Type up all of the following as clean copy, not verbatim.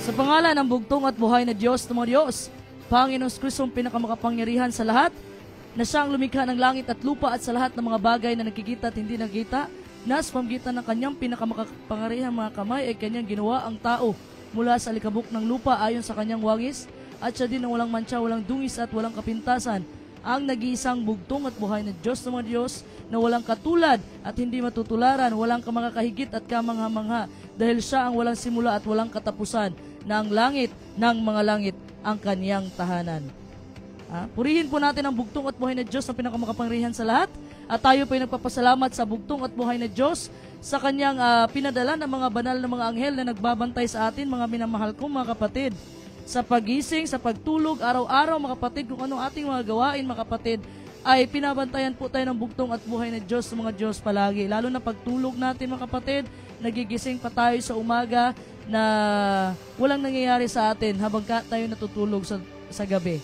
Sa pangalan ng bugtong at buhay na Diyos ng mga Diyos, Panginoong Kristong pinakamakapangyarihan sa lahat, na siyang lumikha ng langit at lupa at sa lahat ng mga bagay na nakikita at hindi nakikita, na sa pamamagitan ng kanyang pinakamakapangyarihan mga kamay ay kanyang ginawa ang tao mula sa alikabok ng lupa ayon sa kanyang wangis, at siya din ang walang mantsa, walang dungis at walang kapintasan, ang nag-iisang bugtong at buhay na Diyos ng mga Diyos, na walang katulad at hindi matutularan, walang kamakakahigit at kamangha-mangha, dahil siya ang walang simula at walang katapusan, na ang langit ng mga langit ang kaniyang tahanan. Purihin po natin ang bugtong at buhay na Diyos na pinakamakapangyarihan sa lahat, at tayo po ay nagpapasalamat sa bugtong at buhay na Diyos sa kanyang pinadala ng mga banal na mga anghel na nagbabantay sa atin, mga minamahal kong mga kapatid, sa pagising, sa pagtulog, araw-araw mga kapatid, kung anong ating mga gawain mga kapatid, ay pinabantayan po tayo ng bugtong at buhay na Diyos sa mga Diyos palagi. Lalo na pagtulog natin mga kapatid, nagigising pa tayo sa umaga na walang nangyayari sa atin habang tayo natutulog sa gabi.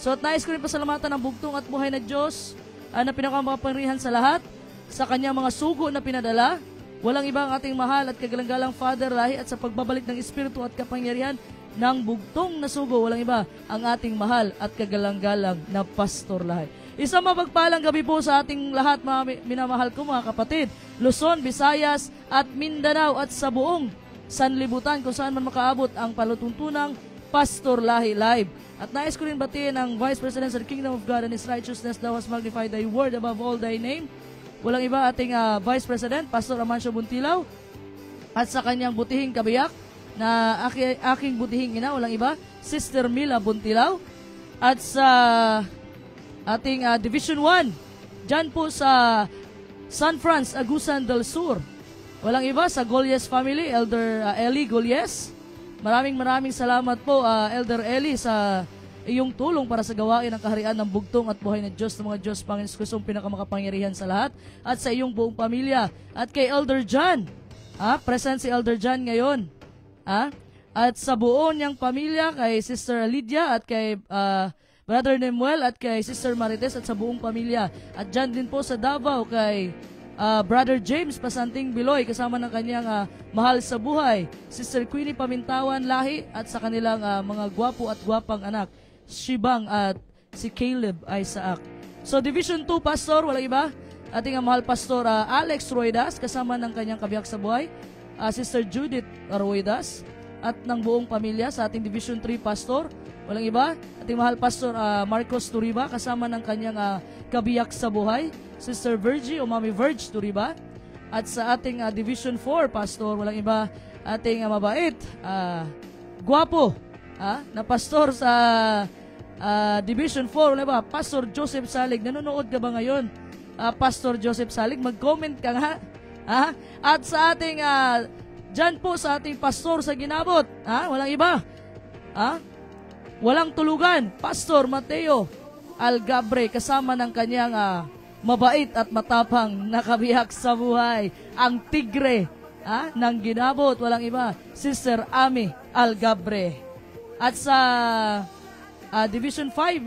So at nais ko rin pasalamatan ng bugtong at buhay na Diyos na pinakamakapangyarihan sa lahat, sa kanyang mga sugo na pinadala. Walang iba ang ating mahal at kagalang-galang Father Lahi, at sa pagbabalik ng Espiritu at kapangyarihan ng bugtong na sugo, walang iba ang ating mahal at kagalang-galang na Pastor Lahi. Isang mapagpalang gabi po sa ating lahat mga minamahal ko mga kapatid, Luzon, Visayas at Mindanao, at sa buong sanlibutan kung saan man makaabot ang palutuntunang Pastor Lahi Live. At nais ko rin batiin ang Vice President sa Kingdom of God and His Righteousness, Thou hast magnified Thy word above all Thy name. Walang iba ating Vice President, Pastor Amancio Buntilaw, at sa kanyang butihing kabiyak na aking butihing ina, walang iba, Sister Mila Buntilaw, at sa ating Division 1, dyan po sa San Franz, Agusan del Sur, walang iba sa Golies family, Elder Eli Golies. Maraming salamat po, Elder Eli, sa iyong tulong para sa gawain ng kaharian ng bugtong at buhay na Diyos ng mga Diyos, Panginoon Kristong pinakamakapangyarihan sa lahat, at sa iyong buong pamilya. At kay Elder John, present si Elder John ngayon, at sa buo niyang pamilya, kay Sister Lydia, at kay Brother Nemuel, at kay Sister Marites, at sa buong pamilya. At dyan din po sa Davao, kay Brother James Pasanting Biloy, kasama ng kanyang mahal sa buhay, Sister Queenie Pamintawan Lahi, at sa kanilang mga gwapo at gwapang anak, Shibang at si Caleb Isaac. So Division 2 Pastor, walang iba, ating mahal Pastor Alex Roydas, kasama ng kanyang kabiyak sa buhay, Sister Judith Roydas, at ng buong pamilya. Sa ating Division 3 Pastor, walang iba, ating mahal Pastor Marcos Turiba, kasama ng kanyang kabiyak sa buhay, Sister Virgie o Mami Verge Turiba. At sa ating Division 4 Pastor, walang iba, ating mabait, gwapo na pastor sa Division 4, walang iba, Pastor Joseph Salig. Nanonood ka ba ngayon, Pastor Joseph Salig? Mag-comment ka nga. At sa ating dyan po sa ating pastor sa Ginabot, walang iba, walang tulugan, Pastor Mateo Algabre, kasama ng kanyang mabait at matapang na kabiyak sa buhay, ang tigre ng Ginabot, walang iba, Sister Ami Algabre. At sa Division 5,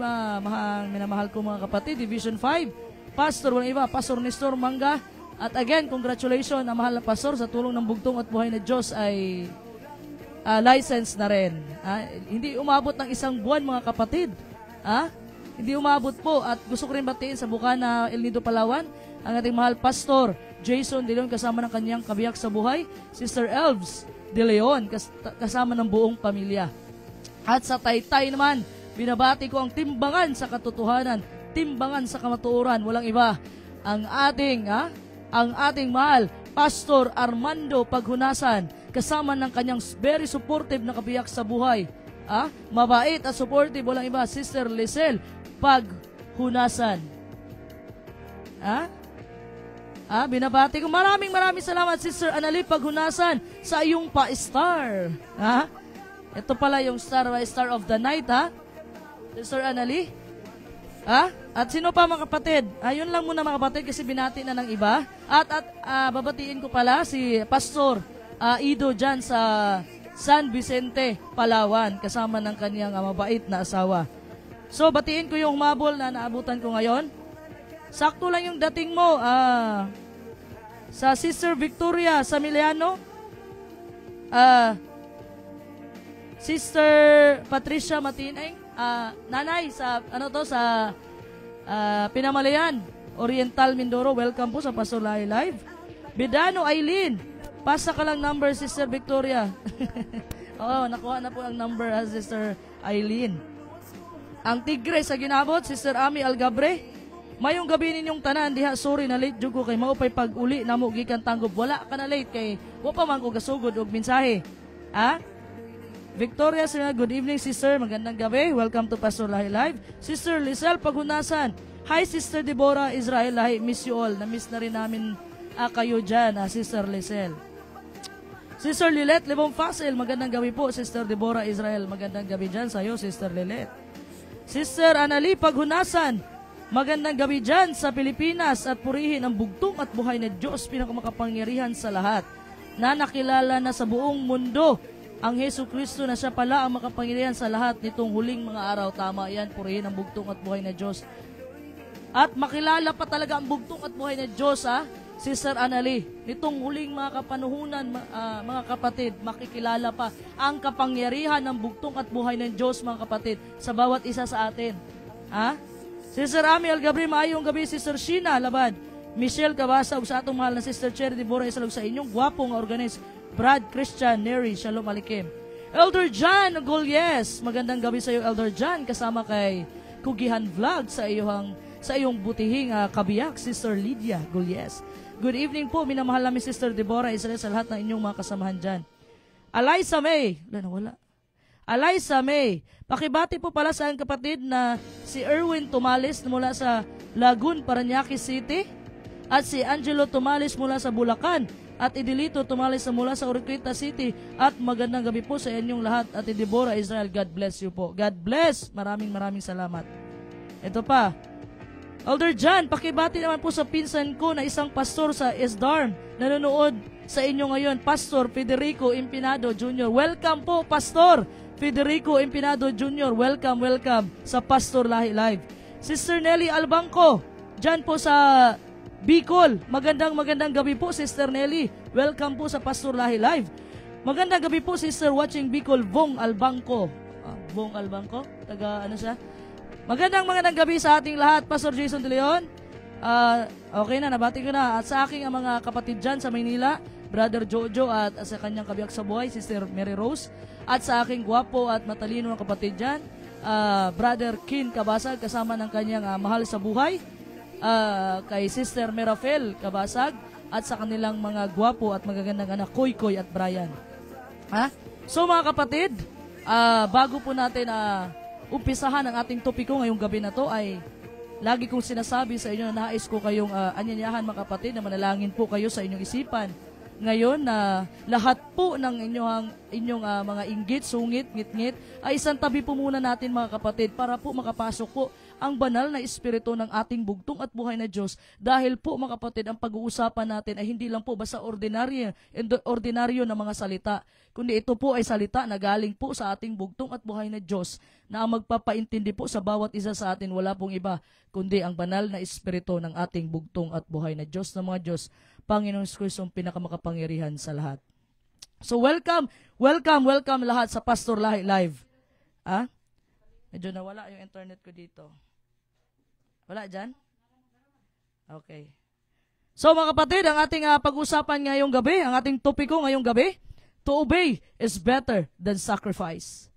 minamahal ko mga kapatid, Division 5 Pastor, walang iba, Pastor Nestor Manga. At again, congratulations na mahal na pastor, sa tulong ng bugtong at buhay na Diyos ay license na rin. Hindi umabot ng isang buwan mga kapatid. Hindi umabot po. At gusto ko rin batiin sa Bukana, El Nido, Palawan, ang ating mahal Pastor Jason De Leon, kasama ng kanyang kabiyak sa buhay, Sister Elves De Leon, kasama ng buong pamilya. At sa Taytay naman, binabati ko ang timbangan sa katotohanan, timbangan sa kamatuoran, walang iba, ang ating mahal Pastor Armando Paghunasan, kasama ng kanyang very supportive na kabiyak sa buhay, mabait at supportive, walang iba, Sister Lisel Paghunasan. Binabati ko, maraming salamat Sister Anali Paghunasan sa iyong pa-star. Ito pala yung star of the night, Sister Anali. At sino pa mga kapatid? Ayun lang muna mga kapatid, kasi binati na ng iba. At babatiin ko pala si Pastor Ido dyan sa San Vicente, Palawan, kasama ng kanyang mabait na asawa. So batiin ko yung humabol na naabutan ko ngayon. Sakto lang yung dating mo sa Sister Victoria Samiliano, Sister Patricia Matineng, nanay sa Pinamalayan, Oriental Mindoro, welcome po sa Pastor Lahi Live. Bidano Aileen, pasa ka lang number, Sister Victoria. Oo, nakuha na po ang number, Sister Aileen. Ang Tigre sa ginabot, Sister Ami Algabre. Mayong gabi ninyong tanan, diha, sorry na late jugo kay maupay pag-uli na mo gikan tanggob. Wala ka na late kay wa pa man ko gasugod og mensahe. Victoria, good evening, sister. Magandang gabi. Welcome to Pastor Lahi Live. Sister Lisel Paghunasan. Hi, Sister Deborah Israel Lahi. Miss you all. Na-miss na rin namin kayo dyan, Sister Lisel. Sister Lilet Lebong Fasil. Magandang gabi po, Sister Deborah Israel. Magandang gabi dyan sa'yo, Sister Lilet. Sister Anali Paghunasan. Magandang gabi dyan sa Pilipinas at purihin ang bugtong at buhay na Diyos, pinakamakapangyarihan sa lahat, na nakilala na sa buong mundo ang Hesus Kristo na siya pala ang makapangyarihan sa lahat nitong huling mga araw. Tama yan, purihin ang bugtong at buhay na Diyos. At makilala pa talaga ang bugtong at buhay na Diyos, Sister Anali. Nitong huling mga kapanuhunan, mga kapatid, makikilala pa ang kapangyarihan ng bugtong at buhay ng Diyos, mga kapatid, sa bawat isa sa atin. Sister Ami Algabre, maayong gabi. Sister Sheena Labad, Michelle Kabasa, ug sa atong mahal na Sister Cherry Deborah, isalog sa inyong gwapong organize, Brad Christian Neri, Shalom Alikim. Elder John Golyes, magandang gabi sa iyo, Elder John, kasama kay Kugihan Vlog sa iyong butihing kabiyak, Sister Lydia Golyes. Good evening po, minamahal namin Sister Deborah Israel sa lahat ng inyong mga kasamahan dyan. Eliza May, Eliza May, pakibati po pala sa aking kapatid na si Erwin Tumales mula sa Lagun, Parañaque City, at si Angelo Tumales mula sa Bulacan, at Idilito Tumales mula sa Uriquita City. At magandang gabi po sa inyong lahat. At Deborah Israel, God bless you po. God bless. Maraming salamat. Ito pa, Elder John, pakibati naman po sa pinsan ko na isang pastor sa Esdarm, nanonood sa inyo ngayon, Pastor Federico Impinado Jr. Welcome po, Pastor Federico Impinado Jr. Welcome sa Pastor Lahi Live. Sister Nelly Albangco, dyan po sa Bicol. Magandang gabi po, Sister Nelly. Welcome po sa Pastor Lahi Live. Magandang gabi po, Sister watching Bicol, Vong Albangco. Vong Albangco? Taga ano siya? Magandang gabi sa ating lahat, Pastor Jason De Leon. Okay na, nabati ko na. At sa aking mga kapatid dyan sa Maynila, Brother Jojo, at sa kanyang kabiyak sa buhay, Sister Mary Rose. At sa aking gwapo at matalino na kapatid dyan, Brother Kin Kabasag, kasama ng kanyang mahal sa buhay, kay Sister Merafel Kabasag, at sa kanilang mga gwapo at magagandang anak, Koy at Brian. So mga kapatid, bago po natin umpisahan ang ating topiko ngayong gabi na to, ay lagi kong sinasabi sa inyo na nais ko kayong anyanyahan, mga kapatid, na manalangin po kayo sa inyong isipan. Ngayon na lahat po ng inyong mga inggit, sungit, ngit-ngit, ay isang tabi po muna natin, mga kapatid, para po makapasok po ang banal na espiritu ng ating bugtong at buhay na Diyos. Dahil po, mga kapatid, ang pag-uusapan natin ay hindi lang po basta ordinaryo na mga salita, kundi ito po ay salita na galing po sa ating bugtong at buhay na Diyos, na ang magpapaintindi po sa bawat isa sa atin, wala pong iba kundi ang banal na espiritu ng ating bugtong at buhay na Diyos ng mga Diyos, Panginoong Kristo, ang pinakamakapangyarihan sa lahat. So welcome lahat sa Pastor Lahi Live. Medyo nawala yung internet ko dito. Wala dyan? Okay. So mga kapatid, ang ating pag-usapan ngayong gabi, ang ating topiko ngayong gabi, to obey is better than sacrifice.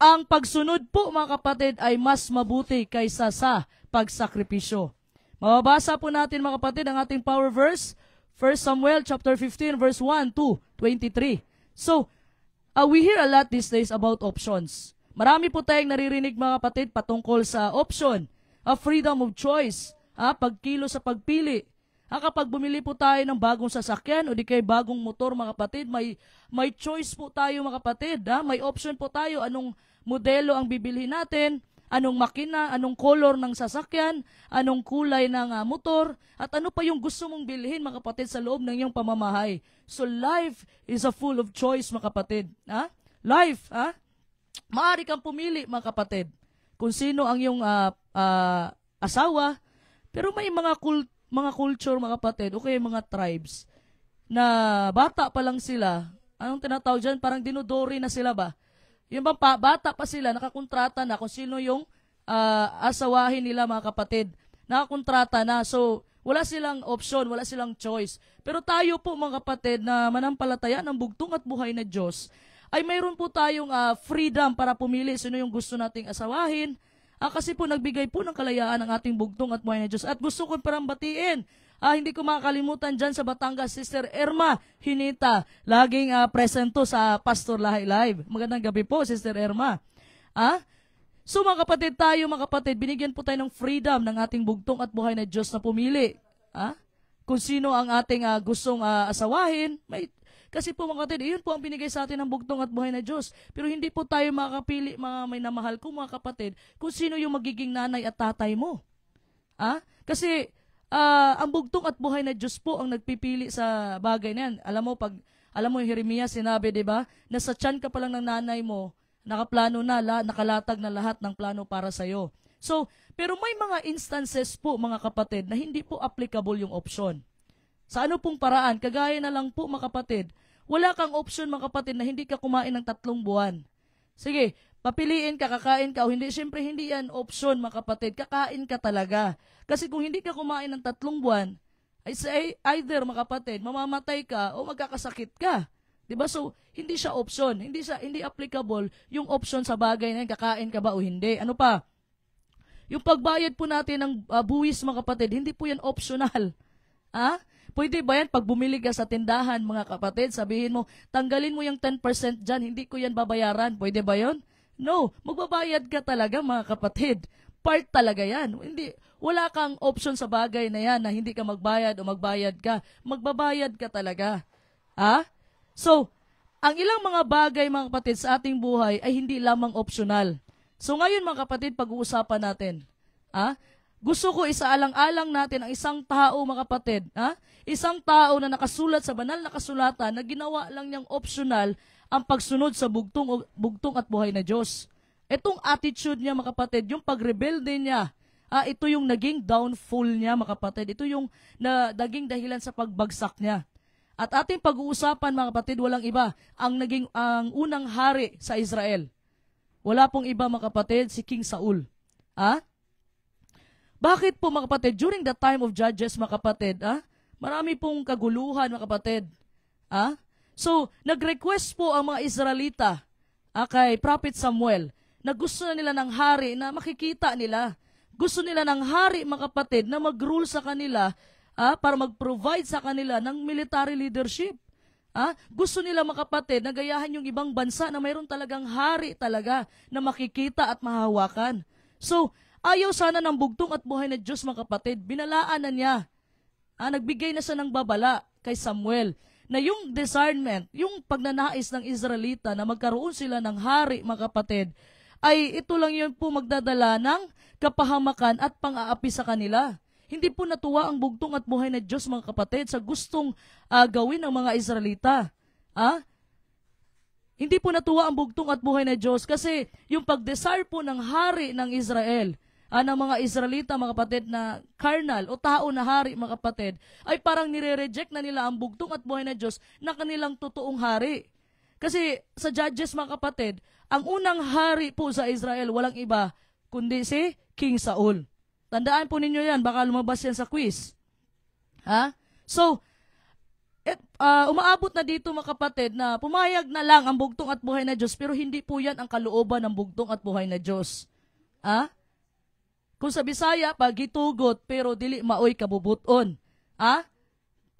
Ang pagsunod po, mga kapatid, ay mas mabuti kaysa sa pagsakripisyo. Mababasa po natin, mga kapatid, ang ating power verse, 1 Samuel chapter 15 verse 1 to 23. So, we hear a lot these days about options. Marami po tayong naririnig, mga kapatid, patungkol sa option, freedom of choice, pagkilo sa pagpili. Kapag bumili po tayo ng bagong sasakyan o di kay bagong motor, mga kapatid, may choice po tayo, mga kapatid. May option po tayo, anong modelo ang bibilhin natin, anong makina, anong color ng sasakyan, anong kulay ng motor, at ano pa yung gusto mong bilhin, mga kapatid, sa loob ng iyong pamamahay. So life is a full of choice, mga kapatid. Life, maaari kang pumili, mga kapatid, kung sino ang iyong asawa, pero may mga culture, mga kapatid, okay, mga tribes, na bata pa lang sila, anong tinatawag dyan, parang dinodori na sila ba? Yung bata pa sila, nakakontrata na kung sino yung asawahin nila mga kapatid. Nakakontrata na. So, wala silang option, wala silang choice. Pero tayo po mga kapatid na manampalataya ng bugtong at buhay na Diyos, ay mayroon po tayong freedom para pumili sino yung gusto nating asawahin. Kasi po nagbigay po ng kalayaan ang ating bugtong at buhay na Diyos. At gusto ko parang batiin, hindi ko makakalimutan dyan sa Batangas, Sister Erma Hinita. Laging presento sa Pastor Lahi Live. Magandang gabi po, Sister Erma. So mga kapatid, mga kapatid, binigyan po tayo ng freedom ng ating bugtong at buhay na Diyos na pumili. Kung sino ang ating gustong asawahin, kasi po mga kapatid, iyon po ang binigay sa atin ng bugtong at buhay na Diyos. Pero hindi po tayo makakapili, mga may namahal ko mga kapatid, kung sino yung magiging nanay at tatay mo. Kasi ang bugtong at buhay na Diyos po ang nagpipili sa bagay na yan. Alam mo yung Jeremias sinabi, di ba? Nasa tiyan ka pa lang ng nanay mo, nakaplano na, nakalatag na lahat ng plano para sa'yo. So, pero may mga instances po mga kapatid na hindi po applicable yung option. Sa ano pong paraan? Kagaya na lang po mga kapatid, wala kang option mga kapatid na hindi ka kumain ng 3 buwan. Sige, papiliin ka, kakain ka o hindi. Siyempre hindi yan option mga kapatid, kakain ka talaga. Kasi kung hindi ka kumain ng 3 buwan, ay say either mga kapatid, mamamatay ka o magkakasakit ka. Diba? So, hindi siya option. Hindi applicable yung option sa bagay na yan, kakain ka ba o hindi. Ano pa? Yung pagbayad po natin ng buwis mga kapatid, hindi po yan optional. Pwede ba yan pag bumili ka sa tindahan mga kapatid, sabihin mo, tanggalin mo yung 10% dyan, hindi ko yan babayaran. Pwede ba yun? No, magbabayad ka talaga mga kapatid. Part talaga yan. Wala kang option sa bagay na yan na hindi ka magbayad o magbayad ka. Magbabayad ka talaga. So, ang ilang mga bagay mga kapatid sa ating buhay ay hindi lamang optional. So ngayon mga kapatid, pag-uusapan natin. Gusto ko isaalang-alang natin ang isang tao mga kapatid. Isang tao na nakasulat sa banal na kasulatan na ginawa lang niyang optional ang pagsunod sa bugtong at buhay na Diyos. Itong attitude niya mga kapatid, yung pagrebelde niya, ito yung naging downfall niya mga kapatid. Ito yung naging dahilan sa pagbagsak niya. At ating pag-uusapan mga kapatid, walang iba, ang unang hari sa Israel. Wala pong iba mga kapatid, si King Saul. Bakit po mga kapatid, during the time of Judges mga kapatid, marami pong kaguluhan mga kapatid. So, nag-request po ang mga Israelita kay Prophet Samuel na gusto na nila ng hari na makikita nila. Gusto nila ng hari mga kapatid na mag-rule sa kanila para mag-provide sa kanila ng military leadership. Gusto nila mga kapatid na gayahan yung ibang bansa na mayroon talagang hari talaga na makikita at mahawakan. So, ayaw sana ng bugtong at buhay na Diyos mga kapatid, binalaan na niya. Nagbigay na siya ng babala kay Samuel na yung discernment, yung pagnanais ng Israelita na magkaroon sila ng hari mga kapatid, ay ito lang yun po magdadala ng kapahamakan at pang-aapi sa kanila. Hindi po natuwa ang bugtong at buhay na Diyos mga kapatid sa gustong gawin ng mga Israelita. Hindi po natuwa ang bugtong at buhay na Diyos kasi yung pag-desire po ng hari ng Israel, ng mga Israelita, mga kapatid, na carnal o tao na hari, mga kapatid, ay parang nire-reject na nila ang bugtong at buhay na Diyos na kanilang totoong hari. Kasi sa Judges, mga kapatid, ang unang hari po sa Israel, walang iba, kundi si King Saul. Tandaan po ninyo yan, baka lumabas yan sa quiz. So, umaabot na dito mga kapatid na pumayag na lang ang bugtong at buhay na Diyos, pero hindi po yan ang kalooban ng bugtong at buhay na Diyos. Kung sa Bisaya, pagitugot, pero dili maoy kabubuton.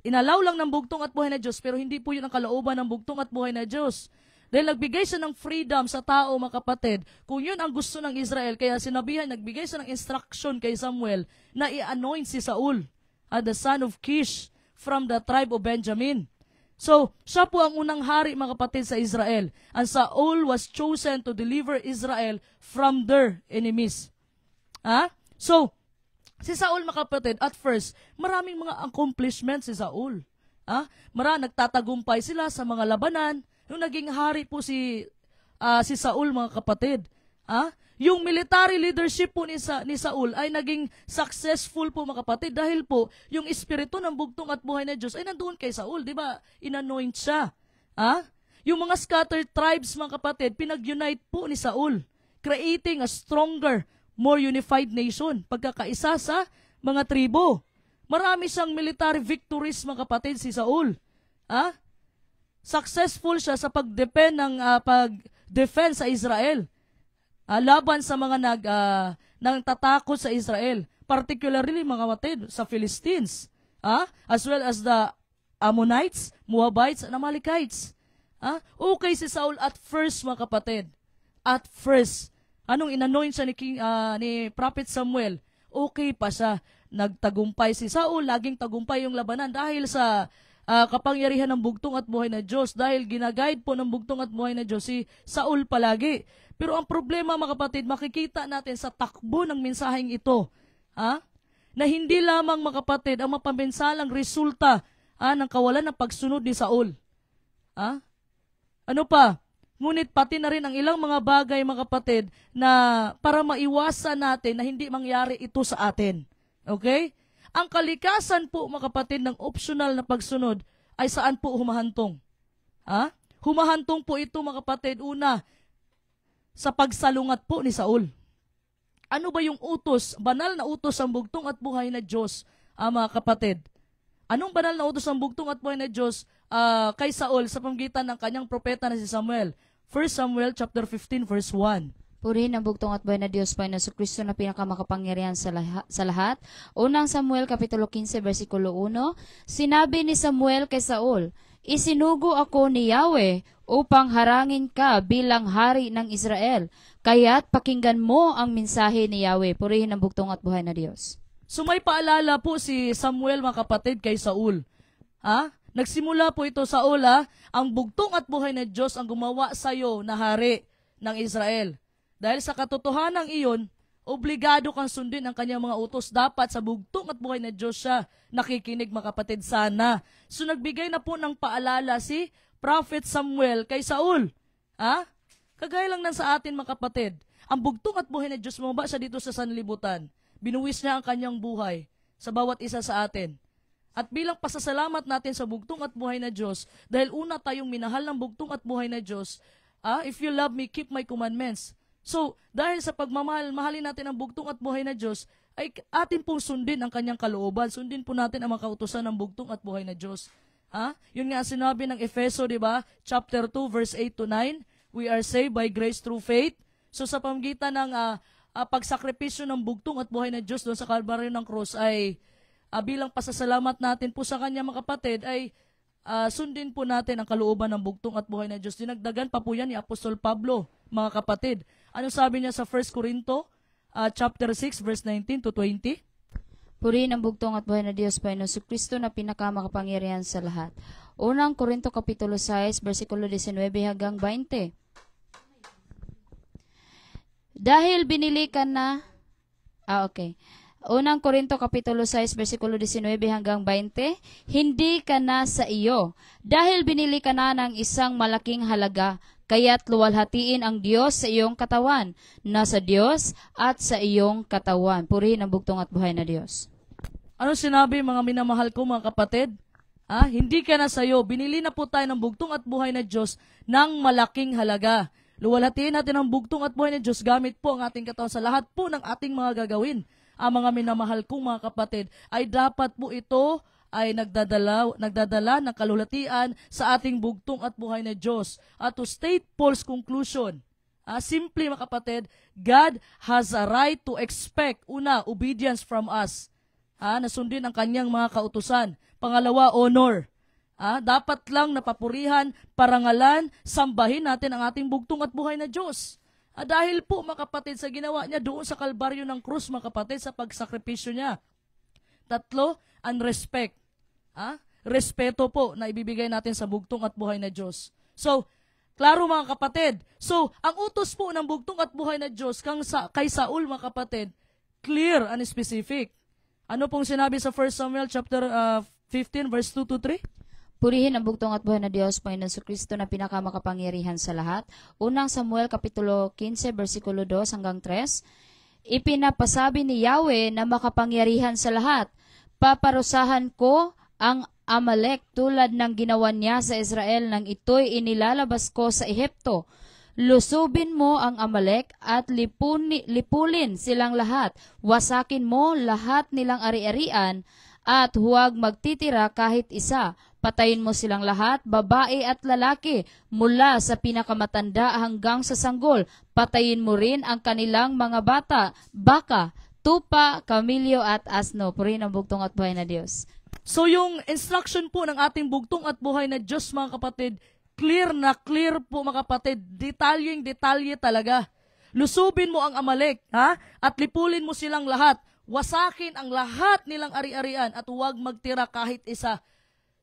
Inalaw lang ng bugtong at buhay na Diyos, pero hindi po yun ang kalooban ng bugtong at buhay na Diyos. Dahil nagbigay siya ng freedom sa tao, mga kapatid, kung yun ang gusto ng Israel, kaya sinabihan, nagbigay siya ng instruction kay Samuel na i-anoint si Saul, the son of Kish, from the tribe of Benjamin. So, siya po ang unang hari, mga kapatid, sa Israel. And Saul was chosen to deliver Israel from their enemies. So, si Saul, mga kapatid, at first, maraming mga accomplishments si Saul. Nagtatagumpay sila sa mga labanan. Nung naging hari po si Saul, mga kapatid. Yung military leadership po ni Saul ay naging successful po, mga kapatid, dahil po yung espiritu ng bugtong at buhay na Diyos ay nandoon kay Saul, di ba? Inanoint siya. Yung mga scattered tribes, mga kapatid, pinag-unite po ni Saul, creating a stronger, more unified nation, pagkakaisa sa mga tribo. Marami siyang military victories, mga kapatid, si Saul. Successful siya sa pag-defend sa Israel, laban sa mga nang tatakot sa Israel, particularly, mga kapatid, sa Philistines, as well as the Ammonites, Moabites, and Amalekites. Okay si Saul at first, mga kapatid. At first, anong inanoint siya ni Prophet Samuel, okay pa siya. Nagtagumpay si Saul, laging tagumpay yung labanan dahil sa kapangyarihan ng bugtong at buhay na Diyos. Dahil ginaguide po ng bugtong at buhay na Diyos si Saul palagi. Pero ang problema, mga kapatid, makikita natin sa takbo ng mensaheng ito, na hindi lamang, mga kapatid, ang mapamensalang resulta ng kawalan ng pagsunod ni Saul. Ano pa? Ngunit pati na rin ang ilang mga bagay, mga kapatid, na para maiwasan natin na hindi mangyari ito sa atin. Okay? Ang kalikasan po, mga kapatid, ng optional na pagsunod ay saan po humahantong? Humahantong po ito, mga kapatid, una, sa pagsalungat po ni Saul. Ano ba yung utos? Banal na utos ang bugtong at buhay na Diyos, mga kapatid. Anong banal na utos ang bugtong at buhay na Diyos kay Saul sa pamamagitan ng kanyang propeta na si Samuel? 1 Samuel chapter 15 verse 1. Purihin ang bugtong at buhay na Diyos, Panginoon Jesucristo na pinakamakapangyarihan sa lahat. Unang Samuel kapitulo 15 versikulo 1. Sinabi ni Samuel kay Saul, isinugo ako ni Yahweh upang harangin ka bilang hari ng Israel. Kaya't pakinggan mo ang mensahe ni Yahweh. Purihin ang bugtong at buhay na Diyos. So may paalala po si Samuel, mga kapatid, kay Saul. Nagsimula po ito, Saul, ang bugtong at buhay na Diyos ang gumawa sa iyo na hari ng Israel. Dahil sa katotohanan iyon, obligado kang sundin ang kanyang mga utos. Dapat sa bugtong at buhay na Diyos siya nakikinig, mga kapatid, sana. So nagbigay na po ng paalala si Prophet Samuel kay Saul. Kagaya lang nan sa atin, mga kapatid. Ang bugtong at buhay na Diyos, bumaba siya dito sa sanlibutan. Binuwis niya ang kanyang buhay sa bawat isa sa atin. At bilang pasasalamat natin sa bugtong at buhay na Diyos, dahil una tayong minahal ng bugtong at buhay na Diyos, if you love me, keep my commandments. So, dahil sa mahalin natin ang bugtong at buhay na Diyos, ay atin pong sundin ang kanyang kalooban. Sundin po natin ang mga kautusan ng bugtong at buhay na Diyos. Yun nga sinabi ng Efeso, di ba? Chapter 2, verse 8 to 9. We are saved by grace through faith. So, sa pamamagitan ng pagsakripisyo ng bugtong at buhay na Diyos doon sa Kalbaryo ng Cross ay bilang pasasalamat natin po sa kanya, mga kapatid, ay sundin po natin ang kalooban ng bugtong at buhay na Diyos. Dinagdagan pa po yan ni Apostol Pablo, mga kapatid. Ano sabi niya sa 1 Corinto, chapter 6, verse 19 to 20? Purihin ang bugtong at buhay na Diyos, Panginoon Jesucristo na pinakamakapangyarihan sa lahat. Unang Korinto kapitulo 6, versikulo 19 hanggang 20. Dahil binili ka na, Unang Korinto kapitulo 6 versikulo 19 hanggang 20, hindi ka na sa iyo, dahil binili ka na ng isang malaking halaga, kaya't luwalhatiin ang Diyos sa iyong katawan, nasa Diyos at sa iyong katawan. Purihin ang bugtong at buhay na Diyos. Ano sinabi, mga minamahal ko, mga kapatid? Hindi ka na sa iyo, binili na po tayo ng bugtong at buhay na Diyos ng malaking halaga. Luwalhatiin natin ang bugtong at buhay na Diyos gamit po ang ating katawan sa lahat po ng ating mga gagawin. Ang mga minamahal kong mga kapatid, ay dapat po ito ay nagdadala ng kalulatian sa ating bugtong at buhay na Diyos. At to state Paul's conclusion, simply, mga kapatid, God has a right to expect, una, obedience from us. Nasundin ang kanyang mga kautusan. Pangalawa, honor. Dapat lang napapurihan, parangalan, sambahin natin ang ating bugtong at buhay na Diyos. Dahil po, mga kapatid, sa ginawa niya doon sa Kalbaryo ng Krus, mga kapatid, sa pagsakripisyo niya. Tatlo, ang respect. Respeto po na ibibigay natin sa bugtong at buhay na Diyos. So, klaro, mga kapatid. So, ang utos po ng bugtong at buhay na Diyos kay Saul, mga kapatid, clear and specific. Ano pong sinabi sa 1 Samuel chapter 15 verse 2 to 3? Purihin ang bugtong at buhay na Diyos, Panginoon Jesucristo na pinakamakapangyarihan sa lahat. Unang Samuel kapitulo 15 versikulo 2 hanggang 3. Ipinapasabi ni Yahweh na makapangyarihan sa lahat. Paparusahan ko ang Amalek tulad ng ginawa niya sa Israel nang ito'y inilalabas ko sa Ehipto. Lusubin mo ang Amalek at lipulin silang lahat. Wasakin mo lahat nilang ari-arian at huwag magtitira kahit isa. Patayin mo silang lahat, babae at lalaki, mula sa pinakamatanda hanggang sa sanggol. Patayin mo rin ang kanilang mga baka, tupa, kamilyo at asno. Purihin ang bugtong at buhay na Diyos. So yung instruction po ng ating bugtong at buhay na Diyos, mga kapatid, clear na clear po, mga kapatid. Detalyeng-detalye talaga. Lusubin mo ang Amalek, ha? At lipulin mo silang lahat. Wasakin ang lahat nilang ari-arian at huwag magtira kahit isa.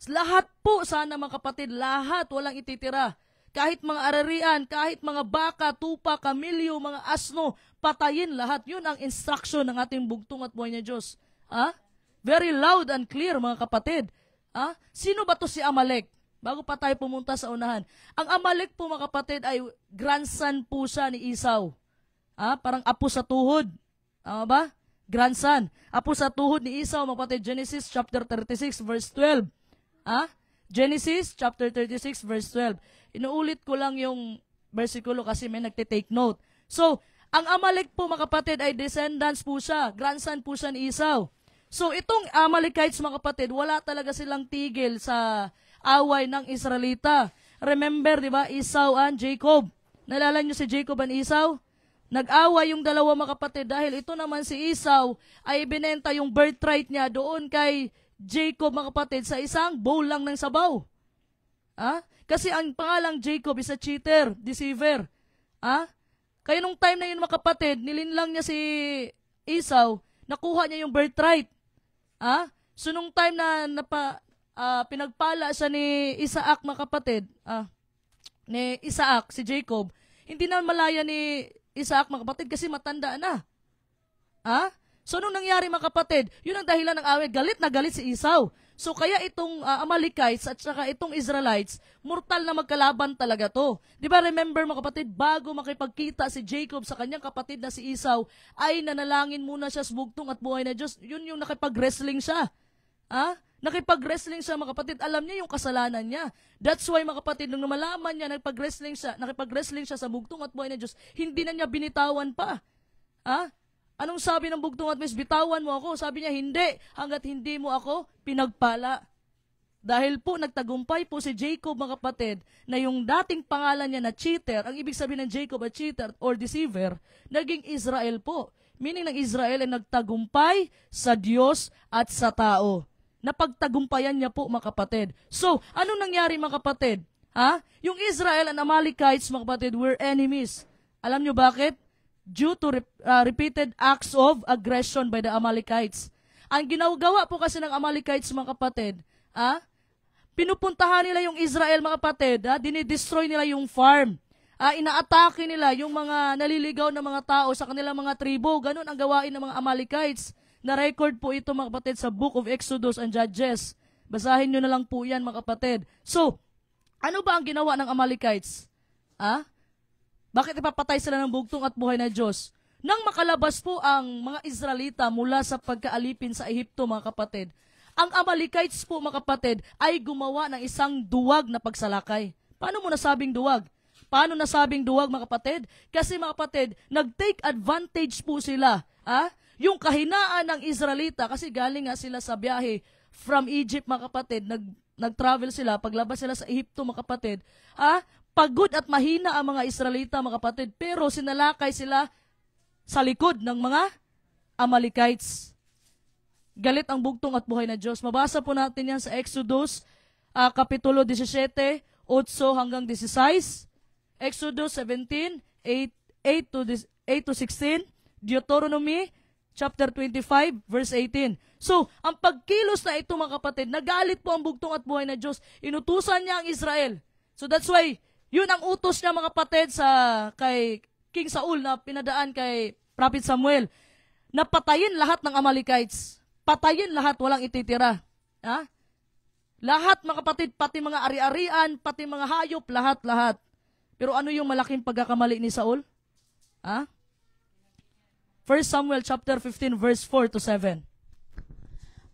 Lahat po sana, mga kapatid, lahat, walang ititira. Kahit mga ari-arian, kahit mga baka, tupa, kamilyo, mga asno, patayin lahat. Yun ang instruction ng ating bugtong at buhay na Diyos. Ha? Very loud and clear, mga kapatid. Ha? Sino ba to si Amalek? Bago pa tayo pumunta sa unahan. Ang Amalek po, mga kapatid, ay grandson po siya ni Esau. Parang apo sa tuhod. Tama ba? Grandson. Apo sa tuhod ni Esau, mga kapatid. Genesis chapter 36 verse 12. Genesis chapter 36 verse 12. Inuulit ko lang yung versikulo kasi may nagte-take note. So, ang Amalek po, mga kapatid, ay descendants po siya. Grandson po siya ni Esau. So, itong Amalekites, mga kapatid, wala talaga silang tigil sa away ng Israelita. Remember, di ba, Esau and Jacob. Nalala nyo si Jacob and Esau? Nag-away yung dalawa, mga kapatid, dahil ito naman si Esau ay binenta yung birthright niya doon kay Jacob, mga kapatid, sa isang bowl lang ng sabaw. Kasi ang pangalang Jacob is a cheater, deceiver. Kaya nung time na yun, mga kapatid, nilinlang niya si Esau, nakuha niya yung birthright. So nung time na pinagpala siya ni Isaac, mga kapatid, ni Isaac, si Jacob, hindi na malaya ni Isaac, mga kapatid, kasi matanda na. So nung nangyari, mga kapatid, yun ang dahilan ng away, galit na galit si Esau. So kaya itong Amalekites at saka itong Israelites, mortal na magkalaban talaga to. Di ba, remember, mga kapatid, bago makipagkita si Jacob sa kanyang kapatid na si Esau, ay nanalangin muna siya sa bugtong at buhay na Diyos. Yun yung nakipag-wrestling siya. Nakipag-wrestling siya, mga kapatid. Alam niya yung kasalanan niya. That's why, mga kapatid, nung malaman niya, nakipag-wrestling siya sa bugtong at buhay na Diyos, hindi na niya binitawan pa. Anong sabi ng bugtong at Diyos? Bitawan mo ako. Sabi niya, hindi. Hanggat hindi mo ako pinagpala. Dahil po, nagtagumpay po si Jacob, mga kapatid, na yung dating pangalan niya na cheater, ang ibig sabihin ng Jacob at cheater or deceiver, naging Israel po. Meaning ng Israel ay nagtagumpay sa Diyos at sa tao. Napagtagumpayan niya po, mga kapatid. So, anong nangyari, mga kapatid? Yung Israel and Amalekites, mga kapatid, were enemies. Alam niyo bakit? Due to repeated acts of aggression by the Amalekites. Ang ginagawa po kasi ng Amalekites, mga kapatid, pinupuntahan nila yung Israel, mga kapatid, dinidestroy nila yung farm. Inaatake nila yung mga naliligaw na mga tao sa kanilang mga tribo. Ganun ang gawain ng mga Amalekites. Na-record po ito, mga kapatid, sa Book of Exodus and Judges. Basahin nyo na lang po yan, mga kapatid. So, ano ba ang ginawa ng Amalekites? Bakit ipapatay sila ng bugtong at buhay na Diyos? Nang makalabas po ang mga Israelita mula sa pagkaalipin sa Ehipto, mga kapatid, ang Amalekites po, mga kapatid, ay gumawa ng isang duwag na pagsalakay. Paano mo nasabing duwag? Paano nasabing duwag, mga kapatid? Kasi, mga kapatid, nag-take advantage po sila. Yung kahinaan ng Israelita, kasi galing nga sila sa biyahe from Egypt, mga kapatid, nag-travel sila, paglabas sila sa Ehipto, mga kapatid, pagod at mahina ang mga Israelita, mga kapatid, pero sinalakay sila sa likod ng mga Amalekites. Galit ang bugtong at buhay na Diyos. Mabasa po natin yan sa Exodus, Kapitulo 17, 8 hanggang 16, Exodus 17, 8 to 16, Deuteronomy, chapter 25, verse 18. So, ang pagkilos na ito, mga kapatid, nagalit po ang bugtong at buhay na Diyos. Inutusan niya ang Israel. So, that's why, yun ang utos niya, mga kapatid, kay King Saul na pinadaan kay Prophet Samuel, na patayin lahat ng Amalekites. Patayin lahat, walang ititira. Lahat, mga kapatid, pati mga ari-arian, pati mga hayop, lahat. Pero ano yung malaking pagkakamali ni Saul? 1 Samuel chapter 15 verse 4 to 7.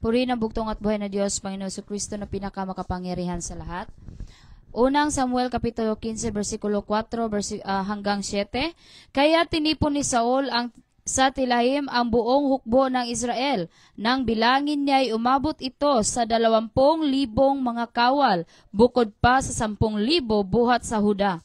Puri ng bugtong at buhay na Diyos, Panginoon Kristo na pinakamakapangyarihan sa lahat. Unang Samuel Kapitulo 15, versikulo 4 hanggang 7. Kaya tinipon ni Saul sa Tilahim ang buong hukbo ng Israel. Nang bilangin niya ay umabot ito sa 20,000 mga kawal, bukod pa sa 10,000 buhat sa Huda.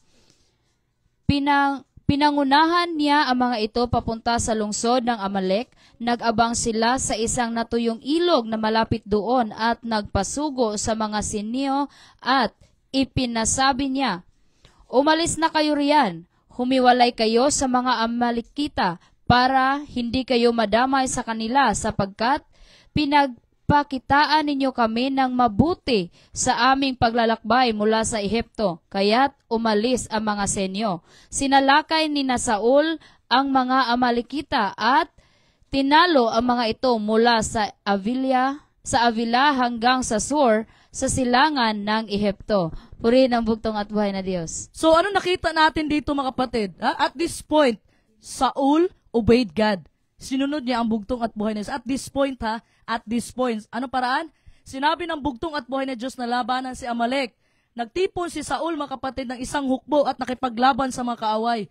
Pinangunahan niya ang mga ito papunta sa lungsod ng Amalek. Nag-abang sila sa isang natuyong ilog na malapit doon at nagpasugo sa mga sinyo at ipinasabi niya, umalis na kayo riyan, humiwalay kayo sa mga Amalekita para hindi kayo madamay sa kanila sapagkat pinagpakitaan ninyo kami ng mabuti sa aming paglalakbay mula sa Ehipto. Kaya't umalis ang mga senyo. Sinalakay ni Saul ang mga Amalekita at tinalo ang mga ito mula sa Avila hanggang sa Sur, sa silangan ng Ehipto. Purihin ang bugtong at buhay na Diyos. So ano nakita natin dito mga kapatid? At this point, Saul obeyed God. Sinunod niya ang bugtong at buhay na Diyos. At this point at this point. Ano paraan? Sinabi ng bugtong at buhay na Diyos na labanan si Amalek. Nagtipon si Saul mga kapatid ng isang hukbo at nakipaglaban sa mga kaaway.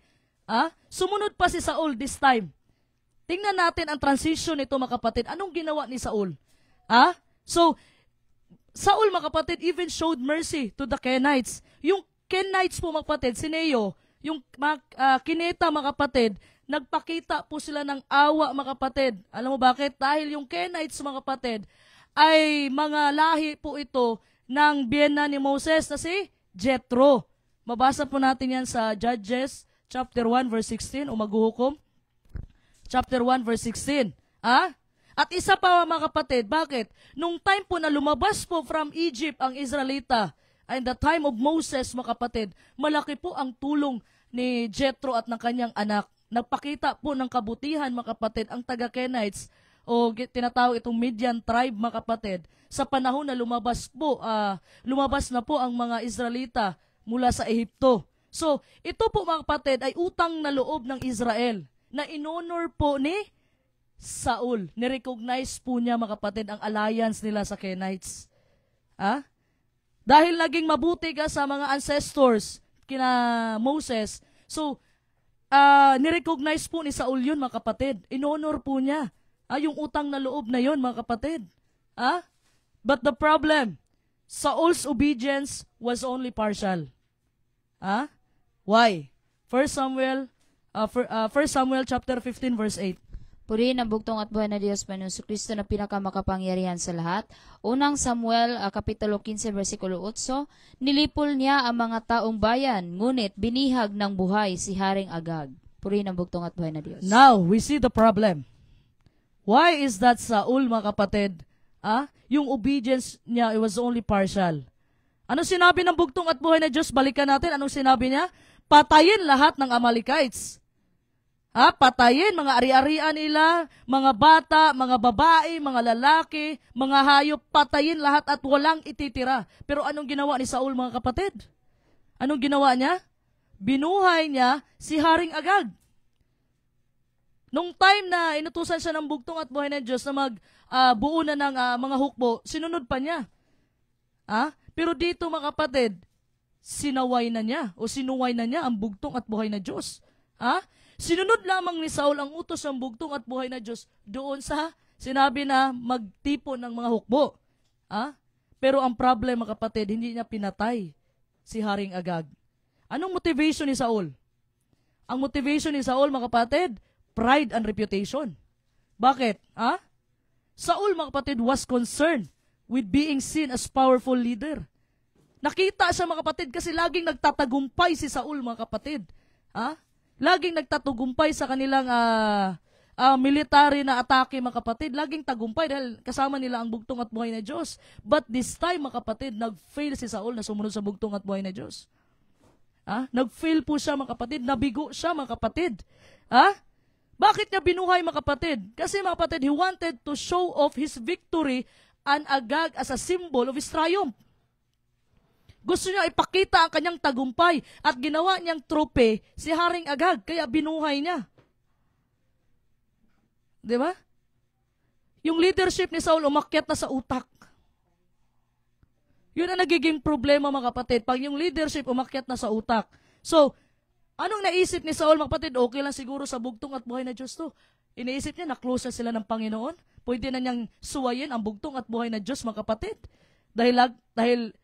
Sumunod pa si Saul this time. Tingnan natin ang transition nito mga kapatid. Anong ginawa ni Saul? So, Saul mga kapatid even showed mercy to the Kenites. Yung Kenites po mga kapatid, Sineo, yung Kineta mga kapatid, nagpakita po sila ng awa mga kapatid. Alam mo bakit? Dahil yung Kenites mga kapatid ay mga lahi po ito ng biyena ni Moses na si Jethro. Mabasa po natin yan sa Judges chapter 1 verse 16 o maghuhukom. Chapter 1 verse 16. At isa pa mga kapatid, bakit? Nung time po na lumabas po from Egypt ang Israelita, in the time of Moses mga kapatid, malaki po ang tulong ni Jethro at ng kanyang anak. Nagpakita po ng kabutihan mga kapatid ang taga-Kenites o tinatawag itong Midian tribe mga kapatid. Sa panahon na lumabas na po ang mga Israelita mula sa Ehipto. So, ito po mga kapatid ay utang na loob ng Israel na inonor po ni Saul. Nirecognize po niya mga kapatid ang alliance nila sa Kenites. Dahil naging mabuti ka sa mga ancestors kina Moses. So, nirecognize po ni Saul yun mga kapatid. Inonor po niya. Yung utang na loob na yun mga kapatid. But the problem, Saul's obedience was only partial. Why? 1 Samuel chapter 15 verse 8. Purihin ang bugtong at buhay na Diyos, Panginoon Kristo na pinakamakapangyarihan sa lahat. Unang Samuel, Kapitulo 15, versikulo 8, nilipol niya ang mga taong bayan, ngunit binihag ng buhay si Haring Agag. Purihin ang bugtong at buhay na Diyos. Now, we see the problem. Why is that Saul, mga kapatid? Yung obedience niya, it was only partial. Ano sinabi ng bugtong at buhay na Diyos? Balikan natin. Anong sinabi niya? Patayin lahat ng Amalekites. Patayin, mga ari-arian nila, mga bata, mga babae, mga lalaki, mga hayop, patayin lahat at walang ititira. Pero anong ginawa ni Saul mga kapatid? Anong ginawa niya? Binuhay niya si Haring Agag. Nung time na inutusan siya ng bugtong at buhay na Diyos na magbuo na ng mga hukbo, sinunod pa niya. Pero dito mga kapatid, sinuway na niya ang bugtong at buhay na Diyos. Sinunod lamang ni Saul ang utos ng bugtong at buhay na Diyos doon sa sinabi na magtipon ng mga hukbo. Pero ang problem mga kapatid, hindi niya pinatay si Haring Agag. Anong motivation ni Saul? Ang motivation ni Saul mga kapatid, pride and reputation. Bakit? Saul mga kapatid was concerned with being seen as powerful leader. Nakita siya mga kapatid kasi laging nagtatagumpay si Saul mga kapatid. Laging nagtatagumpay sa kanilang military na atake mga kapatid. Laging tagumpay dahil kasama nila ang bugtong at buhay na Diyos. But this time mga kapatid, nag-fail si Saul na sumunod sa bugtong at buhay na Diyos. Nag-fail po siya mga kapatid, nabigo siya mga kapatid. Bakit niya binuhay mga kapatid? Kasi mga kapatid, he wanted to show off his victory and Agag as a symbol of his triumph. Gusto niya ipakita ang kanyang tagumpay at ginawa niyang trope si Haring Agag, kaya binuhay niya. Di ba? yung leadership ni Saul umakyat na sa utak. Yun ang nagiging problema, mga kapatid, pag yung leadership umakyat na sa utak. So, anong naisip ni Saul, mga kapatid? Okay lang siguro sa bugtong at buhay na Diyos to. Iniisip niya, na-close na sila ng Panginoon. Pwede na niyang suwayin ang bugtong at buhay na Diyos, mga kapatid. Dahil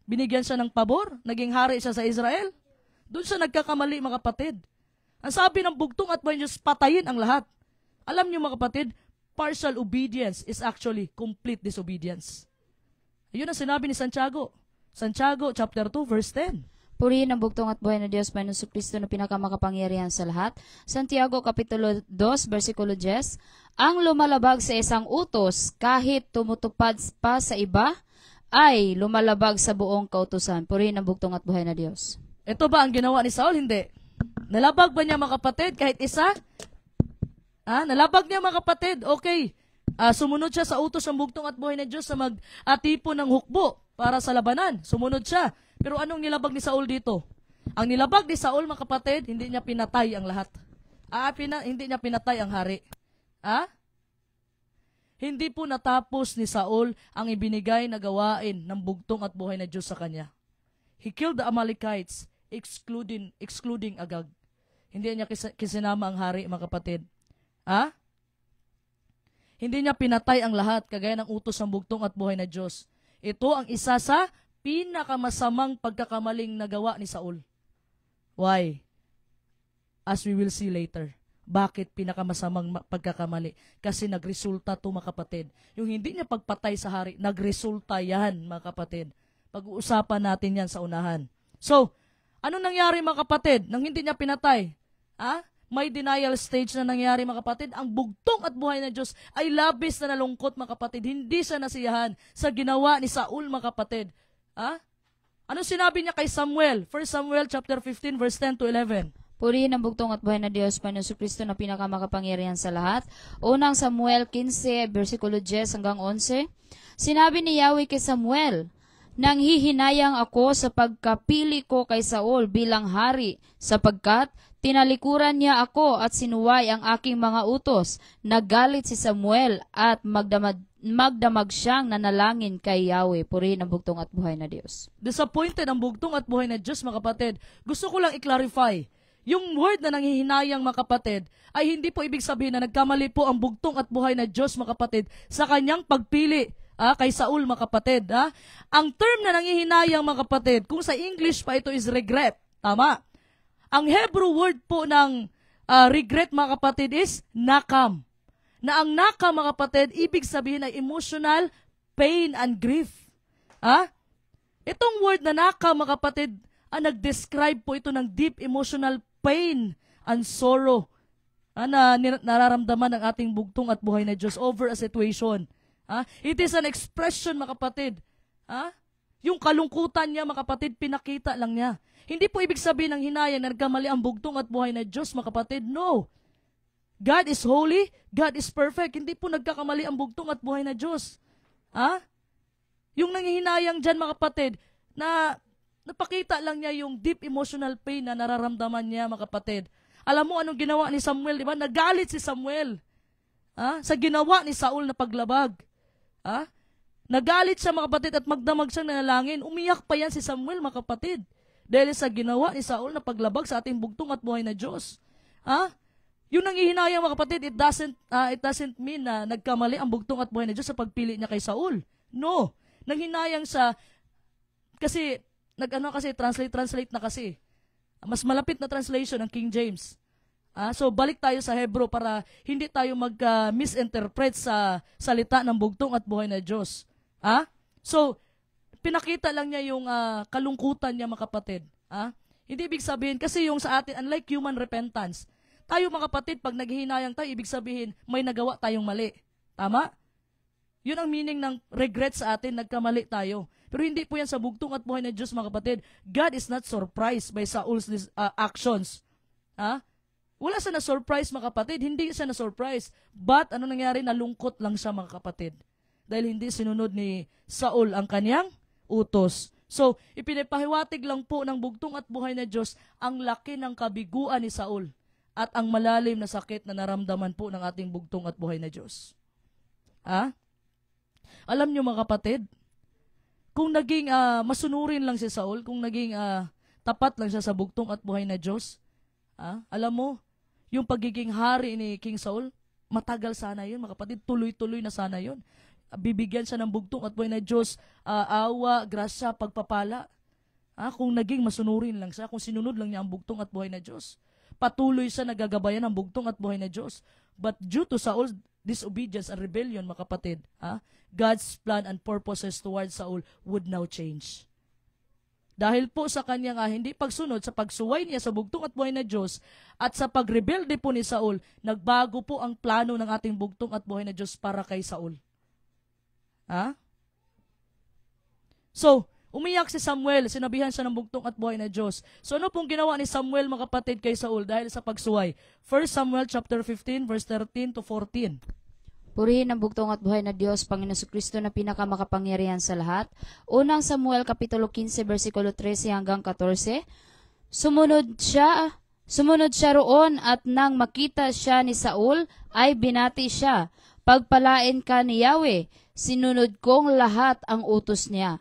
binigyan siya ng pabor, naging hari siya sa Israel. Doon siya nagkakamali, mga kapatid. Ang sabi ng bugtong at buhay na Diyos, patayin ang lahat. Alam niyo, mga kapatid, partial obedience is actually complete disobedience. Ayun ang sinabi ni Santiago. Santiago chapter 2 verse 10. Purihin ang bugtong at buhay na Diyos, Panginoon Kristo na pinakamakapangyarihan sa lahat. Santiago Kapitulo 2, versikulo 10. Ang lumalabag sa isang utos, kahit tumutupad pa sa iba, ay lumalabag sa buong kautusan. Purihin ang bugtong at buhay na Diyos. Ito ba ang ginawa ni Saul? Hindi. Nalabag ba niya, mga kapatid, kahit isa? Nalabag niya, mga kapatid. Okay. Sumunod siya sa utos ng bugtong at buhay na Diyos sa mag-atipo ng hukbo para sa labanan. Sumunod siya. Pero anong nilabag ni Saul dito? Ang nilabag ni Saul, mga kapatid, hindi niya pinatay ang lahat. Hindi niya pinatay ang hari. Hindi po natapos ni Saul ang ibinigay na gawain ng bugtong at buhay na Diyos sa kanya. He killed the Amalekites, excluding Agag. Hindi niya kisinama ang hari, mga kapatid. Hindi niya pinatay ang lahat, kagaya ng utos ng bugtong at buhay na Diyos. Ito ang isa sa pinakamasamang pagkakamaling nagawa ni Saul. Why? As we will see later. Bakit pinakamasamang pagkakamali? Kasi nagresulta to, mga kapatid. Yung hindi niya pagpatay sa hari, nagresulta yan, mga kapatid. Pag-uusapan natin yan sa unahan. So, anong nangyari, mga kapatid, nang hindi niya pinatay? May denial stage na nangyari, mga kapatid. Ang bugtong at buhay na Diyos ay labis na nalungkot, mga kapatid. Hindi siya nasiyahan sa ginawa ni Saul, mga kapatid. Ano sinabi niya kay Samuel? 1 Samuel chapter 15 verse 10 to 11. Purihin ang bugtong at buhay na Diyos, Panginoon Kristo na pinakamakapangyarihan sa lahat. Unang Samuel 15, versikulo 10 hanggang 11. Sinabi ni Yahweh kay Samuel, nanghihinayang ako sa pagkapili ko kay Saul bilang hari, sapagkat tinalikuran niya ako at sinuway ang aking mga utos. Nagalit si Samuel at magdamag siyang nanalangin kay Yahweh. Purihin ang bugtong at buhay na Diyos. Disappointed ang bugtong at buhay na Diyos, mga kapatid. Gusto ko lang i-clarify. Yung word na nanghihinayang, mga kapatid, ay hindi po ibig sabihin na nagkamali po ang bugtong at buhay na Diyos, mga kapatid, sa kanyang pagpili kay Saul, mga kapatid. Ang term na nanghihinayang, mga kapatid, kung sa English pa ito is regret. Tama. Ang Hebrew word po ng regret, mga kapatid, is nakam. Na ang nakam, mga kapatid, ibig sabihin ay emotional pain and grief. Itong word na nakam, mga kapatid, nag-describe po ito ng deep emotional pain and sorrow na nararamdaman ng ating bugtong at buhay na Diyos over a situation. It is an expression, mga kapatid. Yung kalungkutan niya, mga kapatid, pinakita lang niya. Hindi po ibig sabihin ng hinayang na nagkamali ang bugtong at buhay na Diyos, mga kapatid. No. God is holy, God is perfect. Hindi po nagkakamali ang bugtong at buhay na Diyos. Yung nanghihinayang dyan, mga kapatid, na napakita lang niya yung deep emotional pain na nararamdaman niya, mga kapatid. Alam mo anong ginawa ni Samuel, di ba? Nagalit si Samuel sa ginawa ni Saul na paglabag. Nagalit siya, mga kapatid, at magdamag siyang nanalangin. Umiyak pa yan si Samuel, mga kapatid, dahil sa ginawa ni Saul na paglabag sa ating bugtong at buhay na Diyos. Yung nanghihinayang, mga kapatid, it doesn't mean na nagkamali ang bugtong at buhay na Diyos sa pagpili niya kay Saul. No. Nanghinayang siya kasi translate na kasi. Mas malapit na translation ng King James. So balik tayo sa Hebrew para hindi tayo mag-misinterpret sa salita ng bugtong at buhay na Diyos. So pinakita lang niya yung kalungkutan niya, mga kapatid. Hindi ibig sabihin, kasi yung sa atin, unlike human repentance, tayo, mga kapatid, pag naghihinayang tayo, ibig sabihin may nagawa tayong mali. Tama? Yun ang meaning ng regret sa atin, nagkamali tayo. Pero hindi po yan sa bugtong at buhay na Diyos, mga kapatid. God is not surprised by Saul's actions. Wala siya na surprise, mga kapatid. Hindi siya na surprise. But ano nangyari? Nalungkot lang siya, mga kapatid. Dahil hindi sinunod ni Saul ang kanyang utos. So, ipinapahiwatig lang po ng bugtong at buhay na Diyos ang laki ng kabiguan ni Saul at ang malalim na sakit na naramdaman po ng ating bugtong at buhay na Diyos. Ha? Alam nyo mga kapatid, kung naging masunurin lang si Saul, kung naging tapat lang siya sa bugtong at buhay na Diyos, alam mo, yung pagiging hari ni King Saul, matagal sana yun, mga kapatid, tuloy-tuloy na sana yun. Bibigyan siya ng bugtong at buhay na Diyos, awa, grasya, pagpapala. Kung naging masunurin lang siya, kung sinunod lang niya ang bugtong at buhay na Diyos. Patuloy siya nagagabayan ng bugtong at buhay na Diyos. But due to Saul's disobedience and rebellion, mga kapatid, God's plan and purposes towards Saul would now change. Dahil po sa kanyang hindi pagsunod, sa pagsuway niya sa bugtong at buhay na Diyos, at sa pagrebelde po ni Saul, nagbago po ang plano ng ating bugtong at buhay na Diyos para kay Saul. So, umiyak si Samuel, sinabihan siya ng bugtong at buhay na Diyos. So, ano pong ginawa ni Samuel, mga kapatid, kay Saul dahil sa pagsuway? 1 Samuel chapter 15, verse 13 to 14. Purihin ang bugtong at buhay na Diyos, Panginoon Kristo na pinakamakapangyarihan sa lahat. Unang Samuel, Kapitulo 15, versikulo 13 hanggang 14. Sumunod siya roon at nang makita siya ni Saul, ay binati siya. Pagpalain ka ni Yahweh, sinunod kong lahat ang utos niya.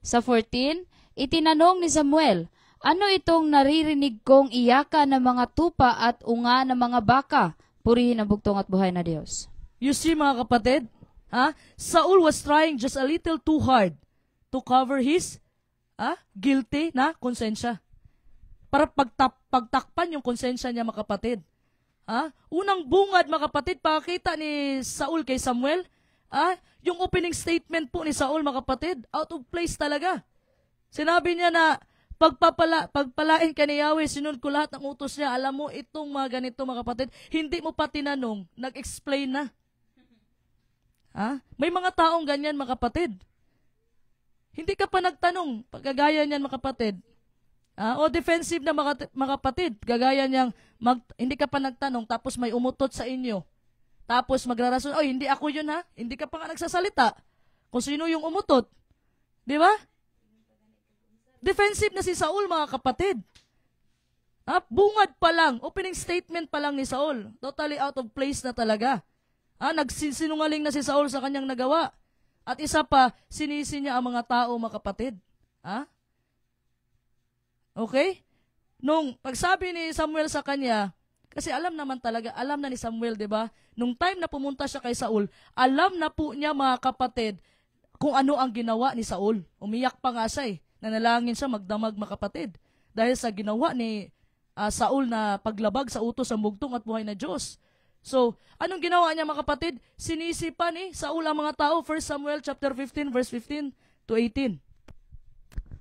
Sa 14, itinanong ni Samuel, ano itong naririnig kong iyakan ng mga tupa at unga ng mga baka? Purihin ang bugtong at buhay na Diyos. You see, mga kapatid, Saul was trying just a little too hard to cover his guilty na konsensya. Para pagtakpan yung konsensya niya, mga kapatid. Unang bungad, mga kapatid, pakita ni Saul kay Samuel, yung opening statement po ni Saul, mga kapatid, out of place talaga. Sinabi niya na, pagpalain ka ni Yahweh, sinunod ko lahat ng utos niya. Alam mo, itong mga ganito, mga kapatid, hindi mo pa tinanong, nag-explain na. May mga taong ganyan, mga kapatid. Hindi ka pa nagtanong, pagkagaya niyan, mga kapatid. O defensive na mga kapatid, gagaya niyang, hindi ka pa nagtanong, tapos may umutot sa inyo. Tapos magrarason, hindi ako yun hindi ka pa nga nagsasalita. Kung sino yung umutot. Di ba? Defensive na si Saul, mga kapatid. Bungad pa lang, opening statement pa lang ni Saul. Totally out of place na talaga. Nagsinungaling na si Saul sa kanyang nagawa. At isa pa, sinisi niya ang mga tao, mga kapatid. Okay? Nung pagsabi ni Samuel sa kanya, kasi alam naman talaga, alam na ni Samuel, di ba? Nung time na pumunta siya kay Saul, alam na po niya, mga kapatid, kung ano ang ginawa ni Saul. Umiyak pa nga siya Nanalangin siya magdamag, mga kapatid. Dahil sa ginawa ni Saul na paglabag sa utos ng bugtong at buhay na Diyos. So, anong ginawa niya, mga kapatid? Sinisi pa ni Saul ang mga tao. 1 Samuel chapter 15, verse 15 to 18.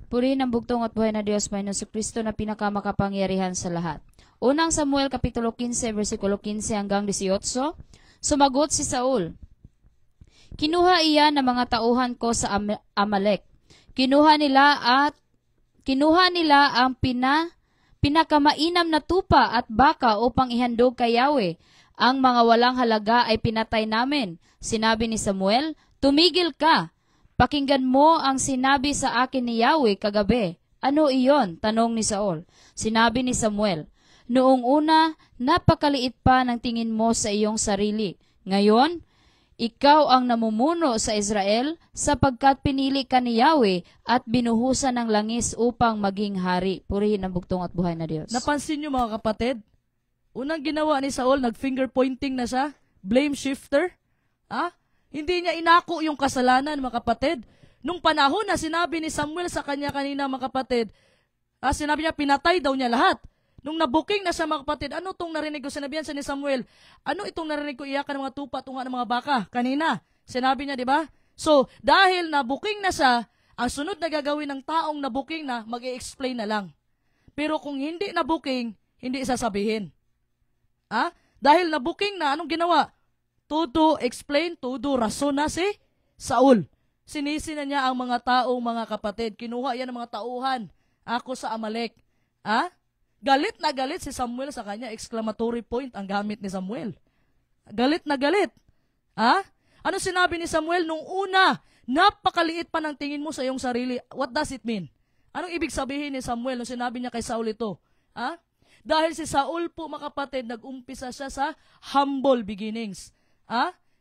Purihin ang bugtong at buhay na Diyos, Panginoon Kristo na pinakamakapangyarihan sa lahat. Unang Samuel, Kapitulo 15, versikulo 15 hanggang 18. Sumagot si Saul, kinuha iyan ng mga tauhan ko sa Amalek. Kinuha nila ang pinakamainam na tupa at baka upang ihandog kay Yahweh. Ang mga walang halaga ay pinatay namin. Sinabi ni Samuel, tumigil ka. Pakinggan mo ang sinabi sa akin ni Yahweh kagabi. Ano iyon? Tanong ni Saul. Sinabi ni Samuel, noong una, napakaliit pa ng tingin mo sa iyong sarili. Ngayon, ikaw ang namumuno sa Israel sapagkat pinili ka ni Yahweh at binuhusan ng langis upang maging hari. Purihin ang bugtong at buhay na Diyos. Napansin niyo, mga kapatid? Unang ginawa ni Saul, nag-finger pointing na siya. Blame shifter. Hindi niya inako yung kasalanan, mga kapatid. Nung panahon na sinabi ni Samuel sa kanya kanina, mga kapatid, sinabi niya, pinatay daw niya lahat. Nung nabuking na siya, mga kapatid, ano itong narinig ko? Sinabihan siya ni Samuel, ano itong narinig ko iyakan ng mga tupa, tunga ng mga baka? Kanina, sinabi niya, di ba? So, dahil nabuking na siya, ang sunod na gagawin ng taong nabuking na, mag-i-explain na lang. Pero kung hindi nabuking, hindi sasabihin. Dahil nabuking na, anong ginawa? Todo explain, todo rason na si Saul. Sinisi na niya ang mga taong, mga kapatid. Kinuha yan ng mga tauhan. Ako sa Amalek. Galit na galit si Samuel sa kanya. Exclamatory point ang gamit ni Samuel. Galit na galit. Ano sinabi ni Samuel? Nung una, napakaliit pa ng tingin mo sa iyong sarili. What does it mean? Anong ibig sabihin ni Samuel nung sinabi niya kay Saul ito? Dahil si Saul po, mga kapatid, nag-umpisa siya sa humble beginnings.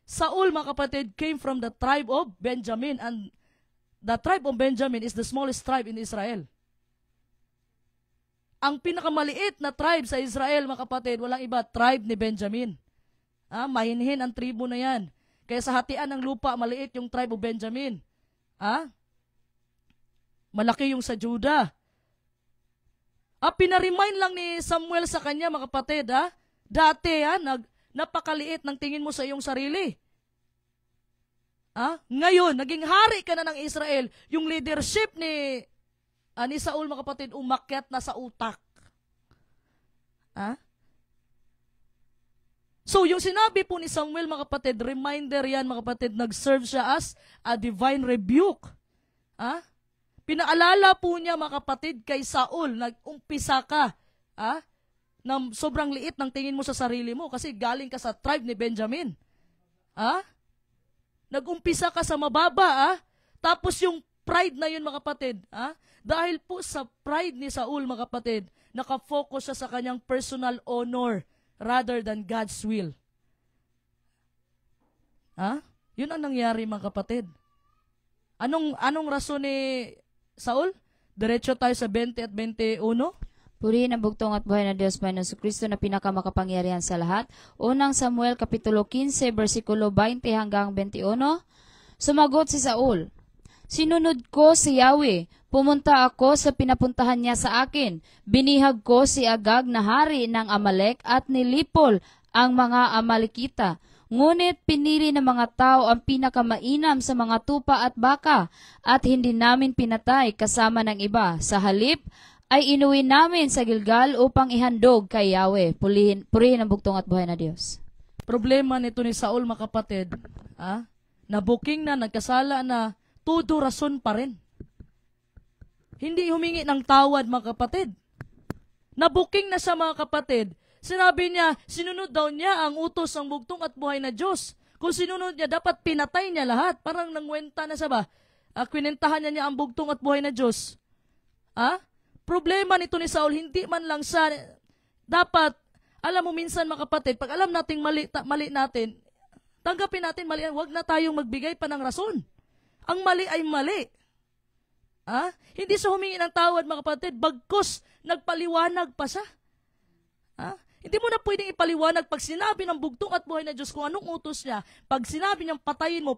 Saul, mga kapatid, came from the tribe of Benjamin, and the tribe of Benjamin is the smallest tribe in Israel. Ang pinakamaliit na tribe sa Israel, mga kapatid, walang iba, tribe ni Benjamin. Mahinhin ang tribo na yan. Kaya sa hatian ng lupa, maliit yung tribe of Benjamin. Malaki yung sa Judah. Pinaremind lang ni Samuel sa kanya, mga kapatid, dati, napakaliit ng tingin mo sa iyong sarili. Ngayon, naging hari ka na ng Israel. Yung leadership ni Saul, mga kapatid, umakyat na sa utak. So, yung sinabi po ni Samuel, mga kapatid, reminder yan, mga kapatid, nag-serve siya as a divine rebuke. Pinaalala po niya, mga kapatid, kay Saul, nag-umpisa ka, na sobrang liit ng tingin mo sa sarili mo kasi galing ka sa tribe ni Benjamin. Nag-umpisa ka sa mababa, tapos yung pride na yun, mga kapatid, dahil po sa pride ni Saul, mga kapatid, nakafocus siya sa kanyang personal honor rather than God's will. Yun ang nangyari, mga kapatid. Anong rason ni Saul? Diretso tayo sa 20 at 21. Purihin ang bugtong at buhay na Diyos, Panginoon Kristo na pinakamakapangyarihan sa lahat. Unang Samuel Kapitulo 15, versikulo 20 hanggang 21. Sumagot si Saul, "Sinunod ko si Yahweh. Pumunta ako sa pinapuntahan niya sa akin. Binihag ko si Agag na hari ng Amalek at nilipol ang mga Amalekita. Ngunit pinili ng mga tao ang pinakamainam sa mga tupa at baka at hindi namin pinatay kasama ng iba. Sa halip ay inuwi namin sa Gilgal upang ihandog kay Yahweh." Purihin ang bugtong at buhay na Diyos. Problema nito ni Saul, mga kapatid, nabuking na, nagkasala na, todo rason pa rin. Hindi humingi ng tawad, mga kapatid. Nabuking na siya, mga kapatid. Sinabi niya, sinunod daw niya ang utos ng bugtong at buhay na Diyos. Kung sinunod niya, dapat pinatay niya lahat. Parang nangwenta na siya ba? Kwinentahan niya ang bugtong at buhay na Diyos. Problema nito ni Saul, hindi man lang siya, dapat, alam mo minsan, mga kapatid, pag alam nating mali natin, tanggapin natin mali, huwag na tayong magbigay pa ng rason. Ang mali ay mali. Hindi siya humingi ng tawad, mga kapatid, bagkus nagpaliwanag pa siya. Hindi mo na pwedeng ipaliwanag pag sinabi ng bugtong at buhay na Diyos kung anong utos niya. Pag sinabi niyang patayin mo.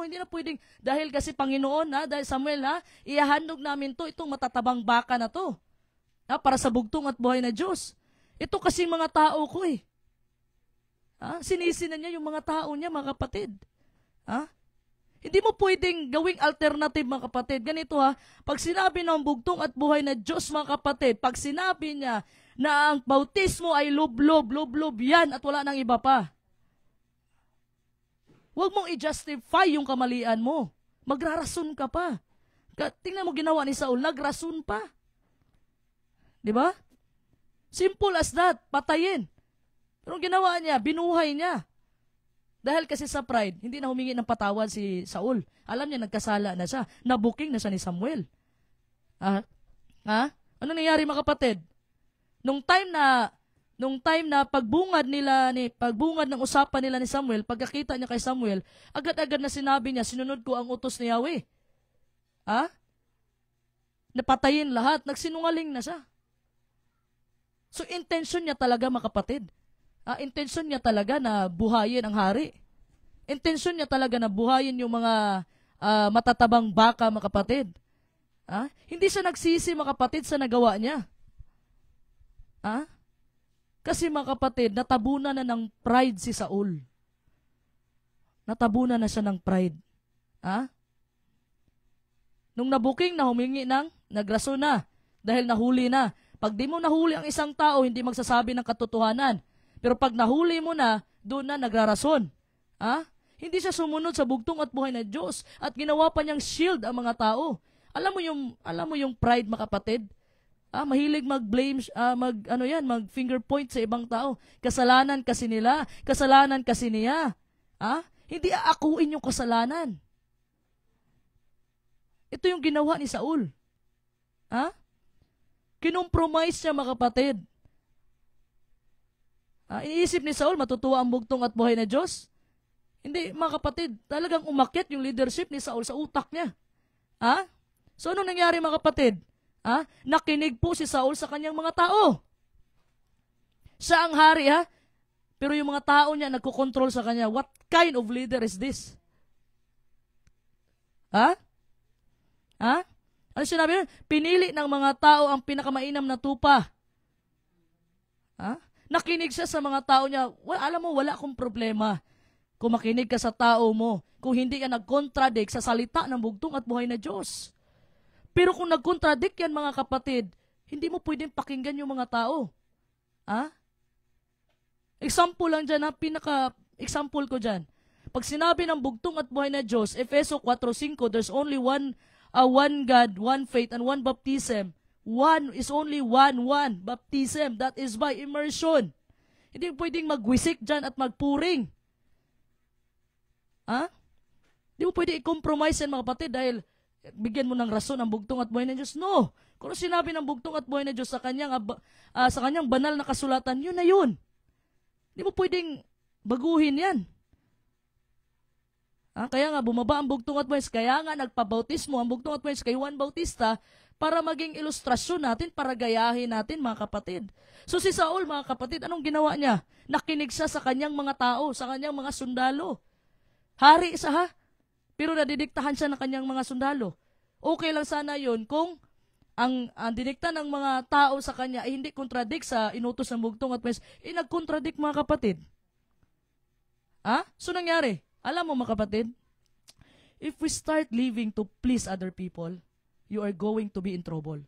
Hindi na pwedeng, dahil kasi Panginoon, dahil Samuel, ihahandog namin to, itong matatabang baka na to. Para sa bugtong at buhay na Diyos. Ito kasi mga tao ko eh. Sinisi na niya yung mga tao niya, mga kapatid. Hindi mo pwedeng gawing alternative, mga kapatid. Ganito pag sinabi ng bugtong at buhay na Diyos, mga kapatid, pag sinabi niya na ang bautismo ay lublob yan at wala nang iba pa. Huwag mong i-justify yung kamalian mo. Magrarason ka pa. Tingnan mo ginawa ni Saul, nagrason pa. Di ba? Simple as that, patayin. Pero ginawa niya, binuhay niya. Dahil kasi sa pride, hindi na humingi ng patawad si Saul. Alam niya, nagkasala na siya. Nabuking na siya ni Samuel. Ano nangyari, mga kapatid? Nung time na pagbungad ng usapan nila ni Samuel, pagkakita niya kay Samuel, agad-agad na sinabi niya, sinunod ko ang utos ni Yahweh. Napatayin lahat, nagsinungaling na siya. So, intention niya talaga, mga kapatid. Intention niya talaga na buhayin ang hari. Intention niya talaga na buhayin yung mga matatabang baka, mga kapatid. Hindi siya nagsisi, mga kapatid, sa nagawa niya. Kasi, mga kapatid, natabunan na ng pride si Saul. Natabunan na siya ng pride. Nung nabuking na humingi nagraso na dahil nahuli na. Pag di mo nahuli ang isang tao, hindi magsasabi ng katotohanan. Pero pag nahuli mo na, doon na nagrarason. Hindi siya sumunod sa bugtong at buhay na Diyos at ginawa pa niyang shield ang mga tao. Alam mo yung pride, mga kapatid? Mahilig mag-blame, mag-finger point sa ibang tao. Kasalanan kasi nila, kasalanan kasi niya. Hindi aakuin yung kasalanan. Ito yung ginawa ni Saul. Kinompromise siya, mga kapatid. Iniisip ni Saul, matutuwa ang bugtong at buhay na Diyos? Hindi, mga kapatid, talagang umakyat yung leadership ni Saul sa utak niya. Ha? So, anong nangyari, mga kapatid? Ha? Nakinig po si Saul sa kanyang mga tao. Siya ang hari, ha? Pero yung mga tao niya nagkokontrol sa kanya. What kind of leader is this? Ha? Ha? Ano sinabi niya? Pinili ng mga tao ang pinakamainam na tupa. Ha? Nakinig siya sa mga tao niya. Alam mo, wala akong problema kung makinig ka sa tao mo, kung hindi ka nag-contradict sa salita ng bugtong at buhay na Diyos. Pero kung nag-contradict yan, mga kapatid, hindi mo pwedeng pakinggan yung mga tao. Ha? Example lang dyan, pinaka-example ko dyan. Pag sinabi ng bugtong at buhay na Diyos, Efeso 4:5, there's only one God, one faith, and one baptism. One is only one baptism. That is by immersion. Hindi pwedeng magwisik dyan at magpuring. Ha? Hindi mo pwede i-compromise yan, mga kapatid, dahil bigyan mo ng rason ang bugtong at buhay ng Diyos. No. Kung sinabi ng bugtong at buhay ng Diyos sa kanyang banal na kasulatan, yun na yun. Hindi mo pwedeng baguhin yan. Kaya nga, bumaba ang bugtong at buhay. Kaya nga, nagpabautismo ang bugtong at buhay kay Juan Bautista para maging ilustrasyon natin, para gayahin natin, mga kapatid. So si Saul, mga kapatid, anong ginawa niya? Nakinig siya sa kanyang mga tao, sa kanyang mga sundalo. Hari siya, ha? Pero nadidiktahan siya ng kanyang mga sundalo. Okay lang sana yun kung ang didikta ng mga tao sa kanya ay hindi contradict sa inutos ng bugtong at buhay. Nag-contradict, mga kapatid. So nangyari? Alam mo, mga kapatid, if we start living to please other people, you are going to be in trouble.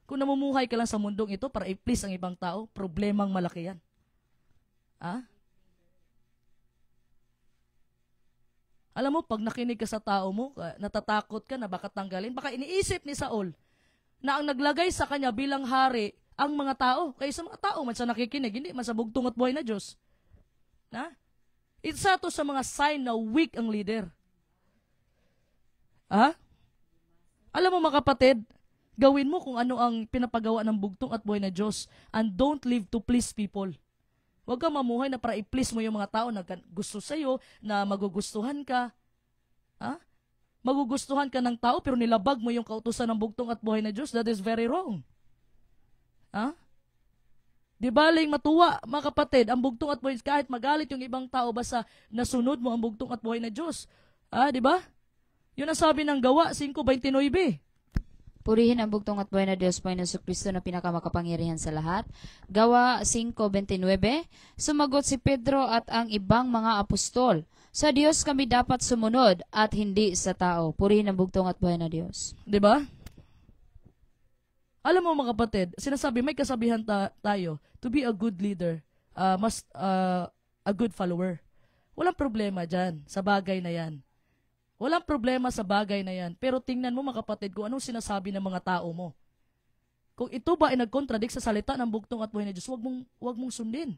Kung namumuhay ka lang sa mundong ito para i-please ang ibang tao, problemang malaki yan. Alam mo, pag nakinig ka sa tao mo, natatakot ka na baka tanggalin, baka iniisip ni Saul na ang naglagay sa kanya bilang hari ang mga tao. Kaya sa mga tao man siya nakikinig, hindi man sa bugtong at buhay na Diyos. Isa to sa mga sign na weak ang leader. Alam mo, mga kapatid, gawin mo kung ano ang pinapagawa ng bugtong at buhay na Diyos, and don't live to please people. Huwag kang mamuhay na para i-please mo yung mga tao na gusto sa'yo, na magugustuhan ka. Magugustuhan ka ng tao pero nilabag mo yung kautusan ng bugtong at buhay na Diyos. That is very wrong. Di baling matuwa, mga kapatid, ang bugtong at buhay, kahit magalit yung ibang tao, basta nasunod mo ang bugtong at buhay na Diyos. Di ba? Yun ang sabi ng Gawa 5:29. Purihin ang bugtong at buhay na Diyos, Panginoon Kristo na pinakamakapangyarihan sa lahat. Gawa 5:29, sumagot si Pedro at ang ibang mga apostol, sa Diyos kami dapat sumunod at hindi sa tao. Purihin ang bugtong at buhay na Diyos. Di ba? Alam mo, mga kapatid, sinasabi, may kasabihan tayo, to be a good leader, a good follower. Walang problema dyan, sa bagay na yan. Walang problema sa bagay na yan. Pero tingnan mo, mga kapatid, kung anong sinasabi ng mga tao mo. Kung ito ba ay nag-contradict sa salita ng bugtong at buhay na Diyos, wag mong sundin.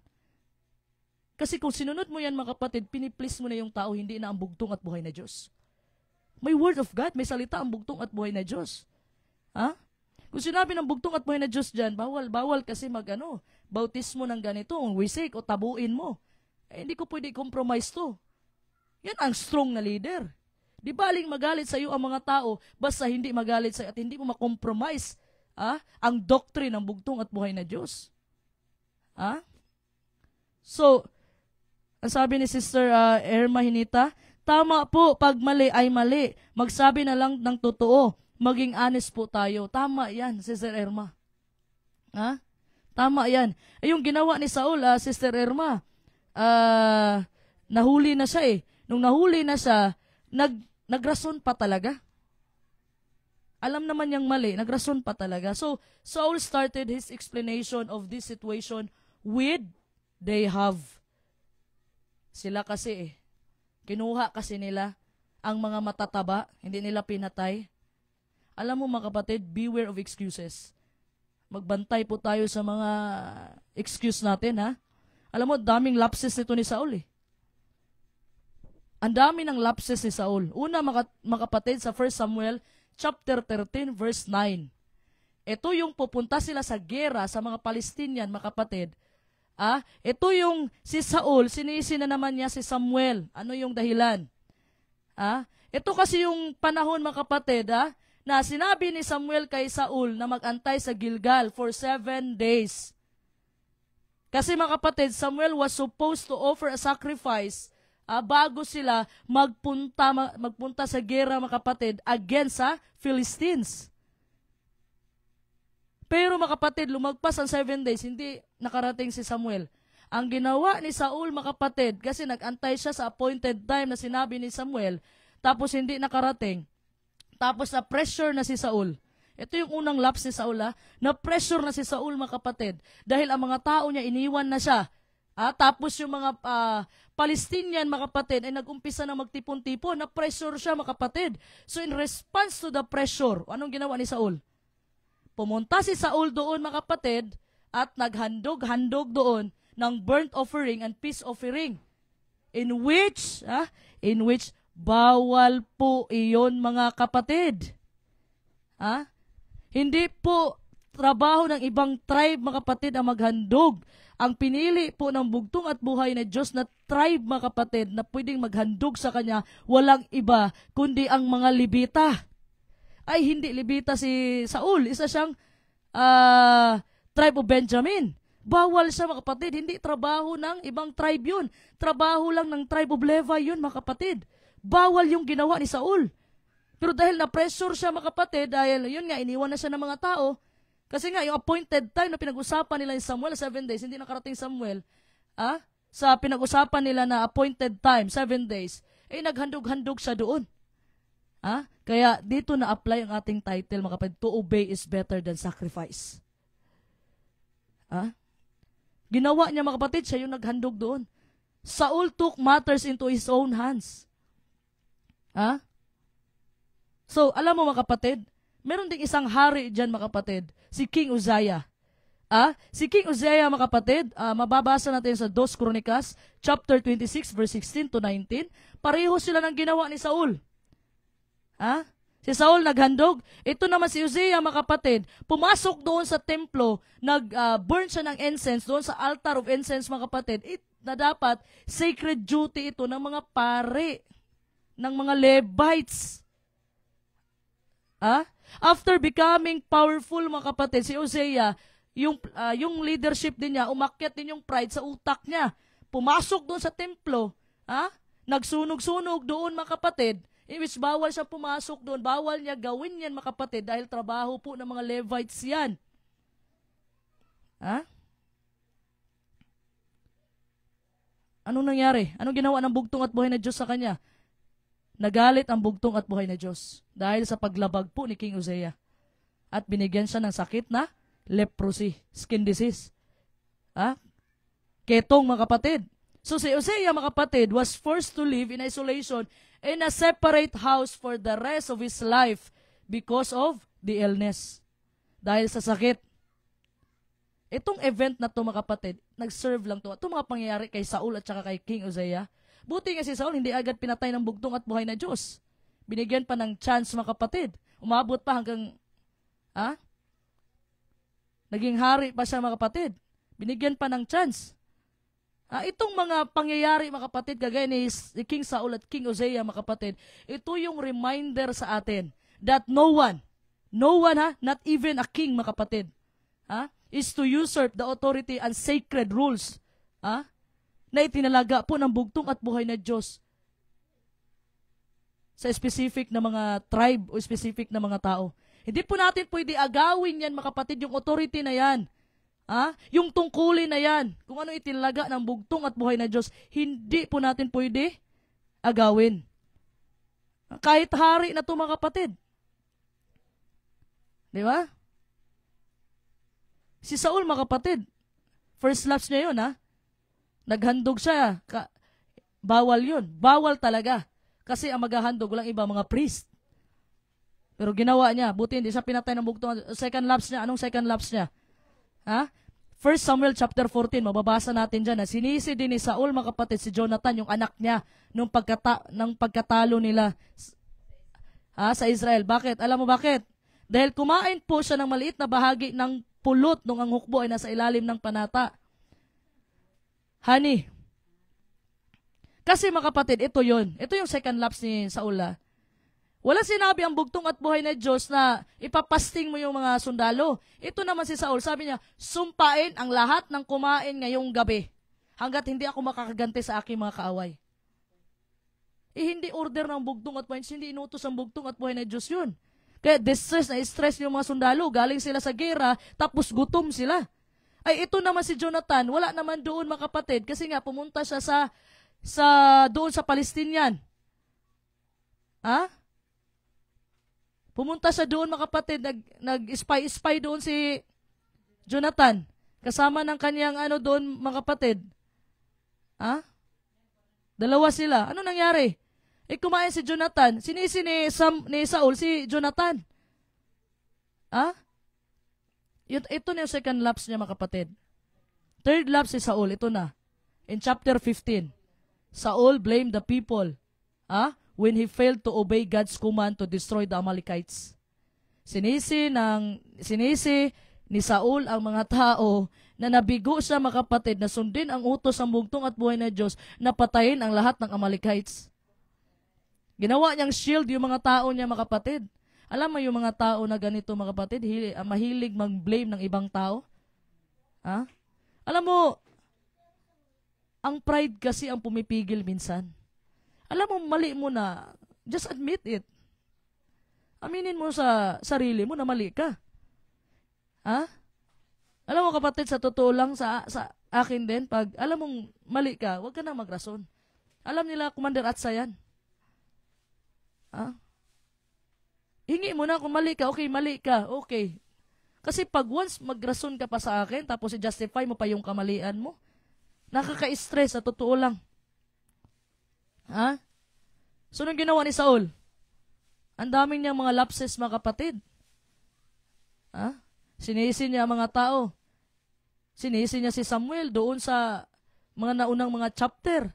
Kasi kung sinunod mo yan, mga kapatid, piniplease mo na yung tao, hindi na ang bugtong at buhay na Diyos. May word of God, may salita ang bugtong at buhay na Diyos. Kung sinabi ng bugtong at buhay na Diyos dyan, bawal kasi bautismo ng ganito, wisik o tabuin mo. Hindi ko pwede compromise to. Yan ang strong na leader. Di baling magalit sa iyo ang mga tao, basta hindi magalit sa iyo at hindi mo makompromise ang doctrine ng bugtong at buhay na Diyos. So, ang sabi ni Sister Erma Hinita, tama po, pag mali ay mali. Magsabi na lang ng totoo. Maging honest po tayo. Tama yan, Sister Erma. Tama yan. Yung ginawa ni Saul, Sister Erma, nahuli na siya eh. Nung nahuli na siya, nagrason pa talaga. Alam naman niyang mali, nagrason pa talaga. So, Saul started his explanation of this situation with, they have. Sila kasi kinuha kasi nila ang mga matataba, hindi nila pinatay. Alam mo, mga kapatid, beware of excuses. Magbantay po tayo sa mga excuse natin, Alam mo, daming lapses nito ni Saul Ang dami ng lapses ni Saul. Una, mga kapatid, sa 1 Samuel chapter 13 verse 9. Ito yung pupunta sila sa gera sa mga Palestinian, mga kapatid. Ito yung si Saul, sinisi na naman niya si Samuel. Ano yung dahilan? Ito kasi yung panahon, mga kapatid, na sinabi ni Samuel kay Saul na mag-antay sa Gilgal for 7 days. Kasi mga kapatid, Samuel was supposed to offer a sacrifice bago sila magpunta sa gera, mga kapatid, against sa Philistines. Pero mga kapatid, lumagpas ang 7 days, hindi nakarating si Samuel. Ang ginawa ni Saul, mga kapatid, kasi nag-antay siya sa appointed time na sinabi ni Samuel, tapos hindi nakarating. Tapos na-pressure na si Saul. Ito yung unang lapse ni Saul, na-pressure na si Saul, mga kapatid, dahil ang mga tao niya, iniwan na siya. Tapos yung mga Palestinian, mga kapatid, ay nag-umpisa na magtipon-tipon, na-pressure siya, mga kapatid. So in response to the pressure, anong ginawa ni Saul? Pumunta si Saul doon, mga kapatid, at naghandog-handog doon ng burnt offering and peace offering. In which bawal po iyon, mga kapatid. Hindi po trabaho ng ibang tribe, mga kapatid, ang maghandog. Ang pinili po ng bugtong at buhay na Diyos na tribe, mga kapatid, na pwedeng maghandog sa Kanya, walang iba, kundi ang mga Levita. Ay, hindi Levita si Saul. Isa siyang tribe of Benjamin. Bawal siya, mga kapatid. Hindi trabaho ng ibang tribe yun. Trabaho lang ng tribe of Levi yun, mga kapatid. Bawal yung ginawa ni Saul. Pero dahil na-pressure siya, mga kapatid, dahil yun nga, iniwan na siya ng mga tao. Kasi nga, yung appointed time na pinag-usapan nila ni Samuel, 7 days, hindi nakarating Samuel, sa pinag-usapan nila na appointed time, 7 days, naghandog-handog siya doon. Kaya dito na-apply ang ating title, mga kapatid, to obey is better than sacrifice. Ginawa niya, mga kapatid, siya yung naghandog doon. Saul took matters into his own hands. So, alam mo, mga kapatid, meron ding isang hari dyan, mga kapatid, si King Uzziah. Si King Uzziah, mga kapatid, mababasa natin sa 2 Chronikas, chapter 26, verse 16 to 19, pareho sila ng ginawa ni Saul. Si Saul naghandog. Ito naman si Uzziah, mga kapatid, pumasok doon sa templo, nag-burn siya ng incense doon sa altar of incense, mga kapatid, na dapat sacred duty ito ng mga pare, ng mga Levites. After becoming powerful, mga kapatid, si Uzziah, yung leadership din niya, umakyat din yung pride sa utak niya. Pumasok doon sa templo, nagsunog-sunog doon, mga kapatid, which bawal siya pumasok doon, bawal niya gawin yan, mga kapatid, dahil trabaho po ng mga Levites yan. Anong nangyari? Anong ginawa ng bugtong at buhay na Diyos sa kanya? Nagalit ang bugtong at buhay na Diyos dahil sa paglabag po ni King Uzziah. At binigyan siya ng sakit na leprosy, skin disease. Ketong, mga kapatid. So si Uzziah, mga kapatid, was forced to live in isolation in a separate house for the rest of his life because of the illness. Dahil sa sakit. Itong event na to, mga kapatid, nag-serve lang to. Itong mga pangyayari kay Saul at saka kay King Uzziah. Buti nga si Saul, hindi agad pinatay ng bugtong at buhay na Diyos. Binigyan pa ng chance, mga kapatid. Umabot pa hanggang, naging hari pa siya, mga kapatid. Binigyan pa ng chance. Itong mga pangyayari, mga kapatid, kagaya ni King Saul at King Uzziah, mga kapatid, ito yung reminder sa atin that no one, not even a king, mga kapatid, is to usurp the authority and sacred rules, na itinalaga po ng bugtong at buhay na Diyos sa specific na mga tribe o specific na mga tao. Hindi po natin pwede agawin yan, mga kapatid, yung authority na yan. Yung tungkulin na yan, kung ano itinalaga ng bugtong at buhay na Diyos, hindi po natin pwede agawin. Kahit hari na ito, mga kapatid. Di ba? Si Saul, mga kapatid, first lapse niya yun, naghandog siya. Bawal yun. Bawal talaga. Kasi ang maghahandog, walang iba, mga priest. Pero ginawa niya, buti hindi siya pinatay ng bugtong. Second lapse niya, anong second lapse niya? 1 Samuel chapter 14, mababasa natin dyan na sinisi din ni Saul, mga kapatid, si Jonathan, yung anak niya, nung pagkatalo nila sa Israel. Bakit? Alam mo bakit? Dahil kumain po siya ng maliit na bahagi ng pulot nung ang hukbo ay nasa ilalim ng panata. honey. Kasi mga kapatid, ito yon. Ito yung second lapse ni Saul. Wala sinabi ang bugtong at buhay na Diyos na ipapasting mo yung mga sundalo. Ito naman si Saul, sabi niya, sumpain ang lahat ng kumain ngayong gabi hanggat hindi ako makakaganti sa aking mga kaaway. Hindi order ng bugtong at buhay, hindi inutos ang bugtong at buhay na Diyos yun. Kaya distress na stress yung mga sundalo, galing sila sa gera, tapos gutom sila. Ay ito naman si Jonathan, wala naman doon mga kapatid, kasi nga pumunta siya doon sa Palestinian. Pumunta siya doon mga kapatid, nag-spy doon si Jonathan. Kasama ng kanyang doon mga kapatid. Dalawa sila. Ano nangyari? Kumain si Jonathan. Sinisi ni Saul si Jonathan. Ito na yung second lapse niya mga kapatid. Third lapse si Saul, ito na. In chapter 15. Saul blamed the people when he failed to obey God's command to destroy the Amalekites. Sinisi ni Saul ang mga tao na nabigo siya mga kapatid na sundin ang utos ng bugtong at buhay na Diyos na patayin ang lahat ng Amalekites. Ginawa niyang shield yung mga tao niya mga kapatid. Alam mo yung mga tao na ganito mga kapatid, mahilig mag-blame ng ibang tao? Alam mo, ang pride kasi ang pumipigil minsan. Alam mo, mali mo na, just admit it. Aminin mo sa sarili mo na mali ka. Alam mo kapatid, sa totoo lang, sa akin din, pag alam mong mali ka, huwag ka na magrason. Alam nila, Commander Atsa yan. Hingi mo na kung mali ka, okay. Kasi pag once magrason ka pa sa akin, tapos i-justify mo pa yung kamalian mo, nakaka-stress, sa totoo lang. So, nung ginawa ni Saul, ang daming niyang mga lapses, mga kapatid. Sinisi niya ang mga tao. Sinisi niya si Samuel doon sa mga naunang mga chapter.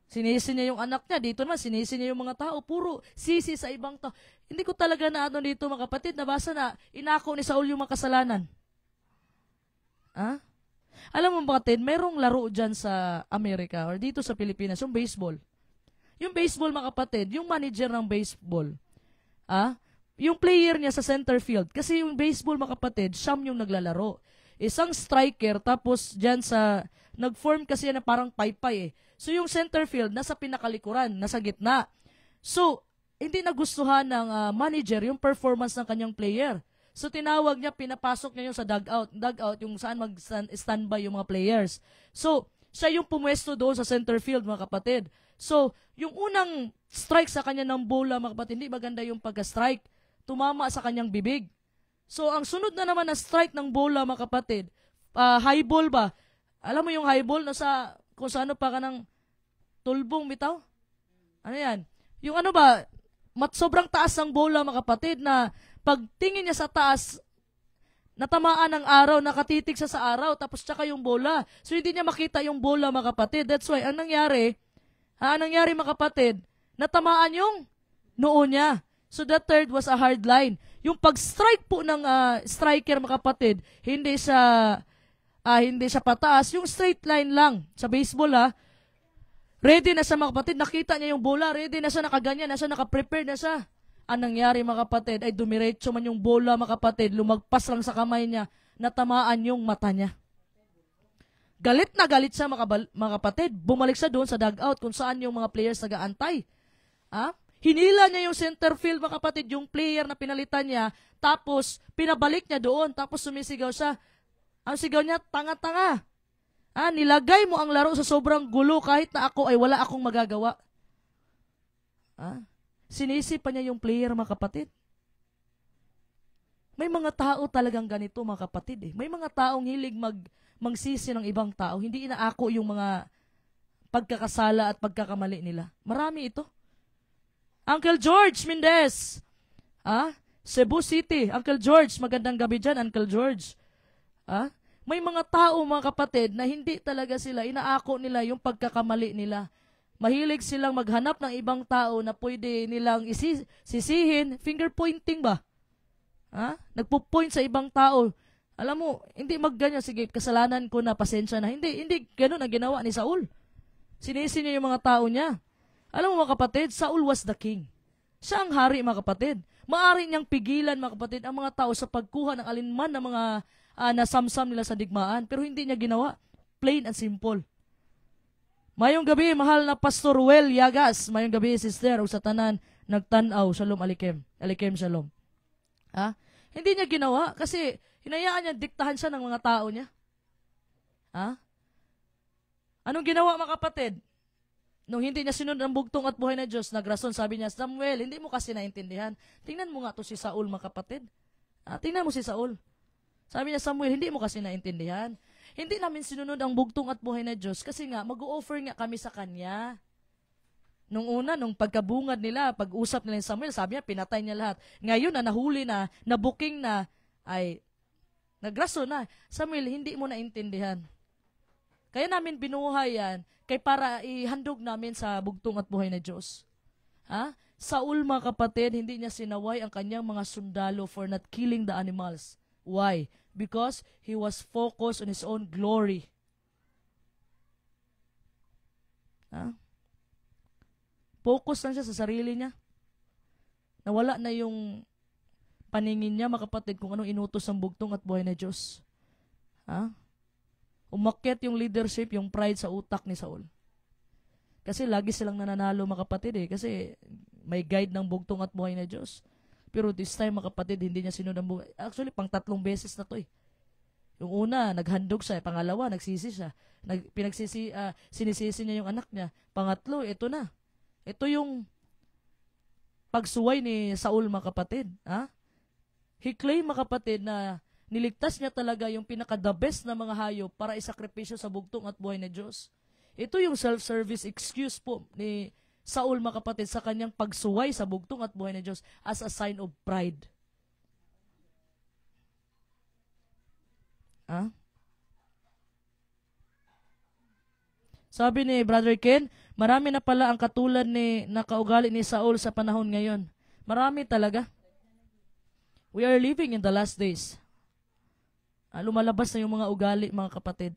Sinisi niya yung anak niya. Dito naman, sinisi niya yung mga tao. Puro sisi sa ibang tao. Hindi ko talaga na dito, mga kapatid, nabasa na inako ni Saul yung mga kasalanan. Alam mo mga kapatid, merong laro dyan sa Amerika or dito sa Pilipinas, yung baseball. Yung baseball mga kapatid, yung manager ng baseball, yung player niya sa center field, kasi yung baseball mga kapatid, siyam yung naglalaro. Isang striker, tapos dyan nag-form kasi yan na parang paypay . So yung center field, nasa pinakalikuran, nasa gitna. So, hindi nagustuhan ng manager yung performance ng kanyang player. So tinawag niya, pinapasok niya yung sa dugout. Dugout, yung saan mag-standby yung mga players. So, siya yung pumwesto doon sa center field, mga kapatid. So, yung unang strike sa kanya ng bola, mga kapatid, hindi maganda yung pagka-strike. Tumama sa kanyang bibig. So, ang sunod na naman na strike ng bola, mga kapatid, high ball ba? Alam mo yung high ball, kung saan pa ka ng tulbong bitaw? Ano yan? Yung sobrang taas ng bola, mga kapatid, na pagtingin niya sa taas, natamaan ng araw, nakatitig siya sa araw, tapos tsaka yung bola. So, hindi niya makita yung bola, mga kapatid. That's why, ang nangyari, mga kapatid, natamaan yung noo niya. So, the third was a hard line. Yung pag-strike po ng striker, mga kapatid, hindi siya pataas, yung straight line lang. Sa baseball, ready na siya, mga kapatid, nakita niya yung bola, ready na siya, nakaganyan na siya, nakaprepare na siya. Ang nangyari, mga kapatid, ay dumiretso man yung bola, mga kapatid, lumagpas lang sa kamay niya, natamaan yung mata niya. Galit na galit siya, mga kapatid. Bumalik siya doon sa dugout kung saan yung mga players nag-aantay. Hinila niya yung center field, mga kapatid, yung player na pinalitan niya, tapos pinabalik niya doon, tapos sumisigaw siya. Ang sigaw niya, tanga-tanga. Nilagay mo ang laro sa sobrang gulo kahit na ako ay wala akong magagawa. Sinisi pa niya yung player, mga kapatid. May mga tao talagang ganito, mga kapatid. May mga taong hilig magsisi ng ibang tao. Hindi inaako yung mga pagkakasala at pagkakamali nila. Marami ito. Uncle George Mendez. Cebu City. Uncle George, magandang gabi dyan, Uncle George. May mga tao, mga kapatid, na hindi talaga sila, inaako nila yung pagkakamali nila. Mahilig silang maghanap ng ibang tao na pwede nilang sisihin, finger pointing ba? Nagpo-point sa ibang tao. Alam mo, hindi magganyan, sige, kasalanan ko na, pasensya na. Hindi ganun ang ginawa ni Saul. Sinisi niya yung mga tao niya. Alam mo mga kapatid, Saul was the king. Siya ang hari mga kapatid. Maaari niyang pigilan mga kapatid ang mga tao sa pagkuha ng alinman ng mga nasamsam nila sa digmaan. Pero hindi niya ginawa. Plain and simple. Mayong gabi, mahal na Pastor Well Yagas. Mayong gabi, sister, o sa tanan, nagtanaw, shalom alikem. Alikem, shalom. Ha? Hindi niya ginawa kasi hinayaan niya, diktahan siya ng mga tao niya. Ha? Anong ginawa mga kapatid? Nung hindi niya sinunod ang bugtong at buhay na Diyos, nagrason, sabi niya, Samuel, hindi mo kasi naintindihan. Tingnan mo nga to si Saul mga kapatid. Tingnan mo si Saul. Sabi niya, Samuel, hindi mo kasi naintindihan. Hindi namin sinunod ang bugtong at buhay na Diyos kasi nga, mag-o-offer nga kami sa Kanya. Nung una, nung pagkabungad nila, pag-usap nila ni Samuel, sabi niya, pinatay niya lahat. Ngayon na nahuli na, nabuking na, ay nagrason na. Samuel, hindi mo naintindihan. Kaya namin binuhay yan, kay para ihandog namin sa bugtong at buhay na Diyos. Saul mga kapatid, hindi niya sinaway ang kanyang mga sundalo for not killing the animals. Why? Because he was focused on his own glory. Focus lang siya sa sarili niya. Nawala na yung paningin niya mga kapatid kung anong inutos ng bugtong at buhay na Diyos. Umakyat yung leadership, yung pride sa utak ni Saul. Kasi lagi silang nananalo mga kapatid kasi may guide ng bugtong at buhay na Diyos. Pero this time mga kapatid, hindi niya sinunod ang buhay. Actually, pang 3 beses na to Yung una, naghandog siya. Pangalawa, nagsisi siya. Sinisisi niya yung anak niya. Pangatlo, ito na. Ito yung pagsuway ni Saul mga kapatid. He claimed mga kapatid na niligtas niya talaga yung pinaka-the best na mga hayop para isakripisyo sa bugtong at buhay na Diyos. Ito yung self-service excuse po ni Saul mga kapatid sa kanyang pagsuway sa bugtong at buhay na Diyos as a sign of pride. Sabi ni Brother Ken, marami na pala ang katulad ni nakaugali ni Saul sa panahon ngayon. Marami talaga. We are living in the last days. Lumalabas na yung mga ugali, mga kapatid.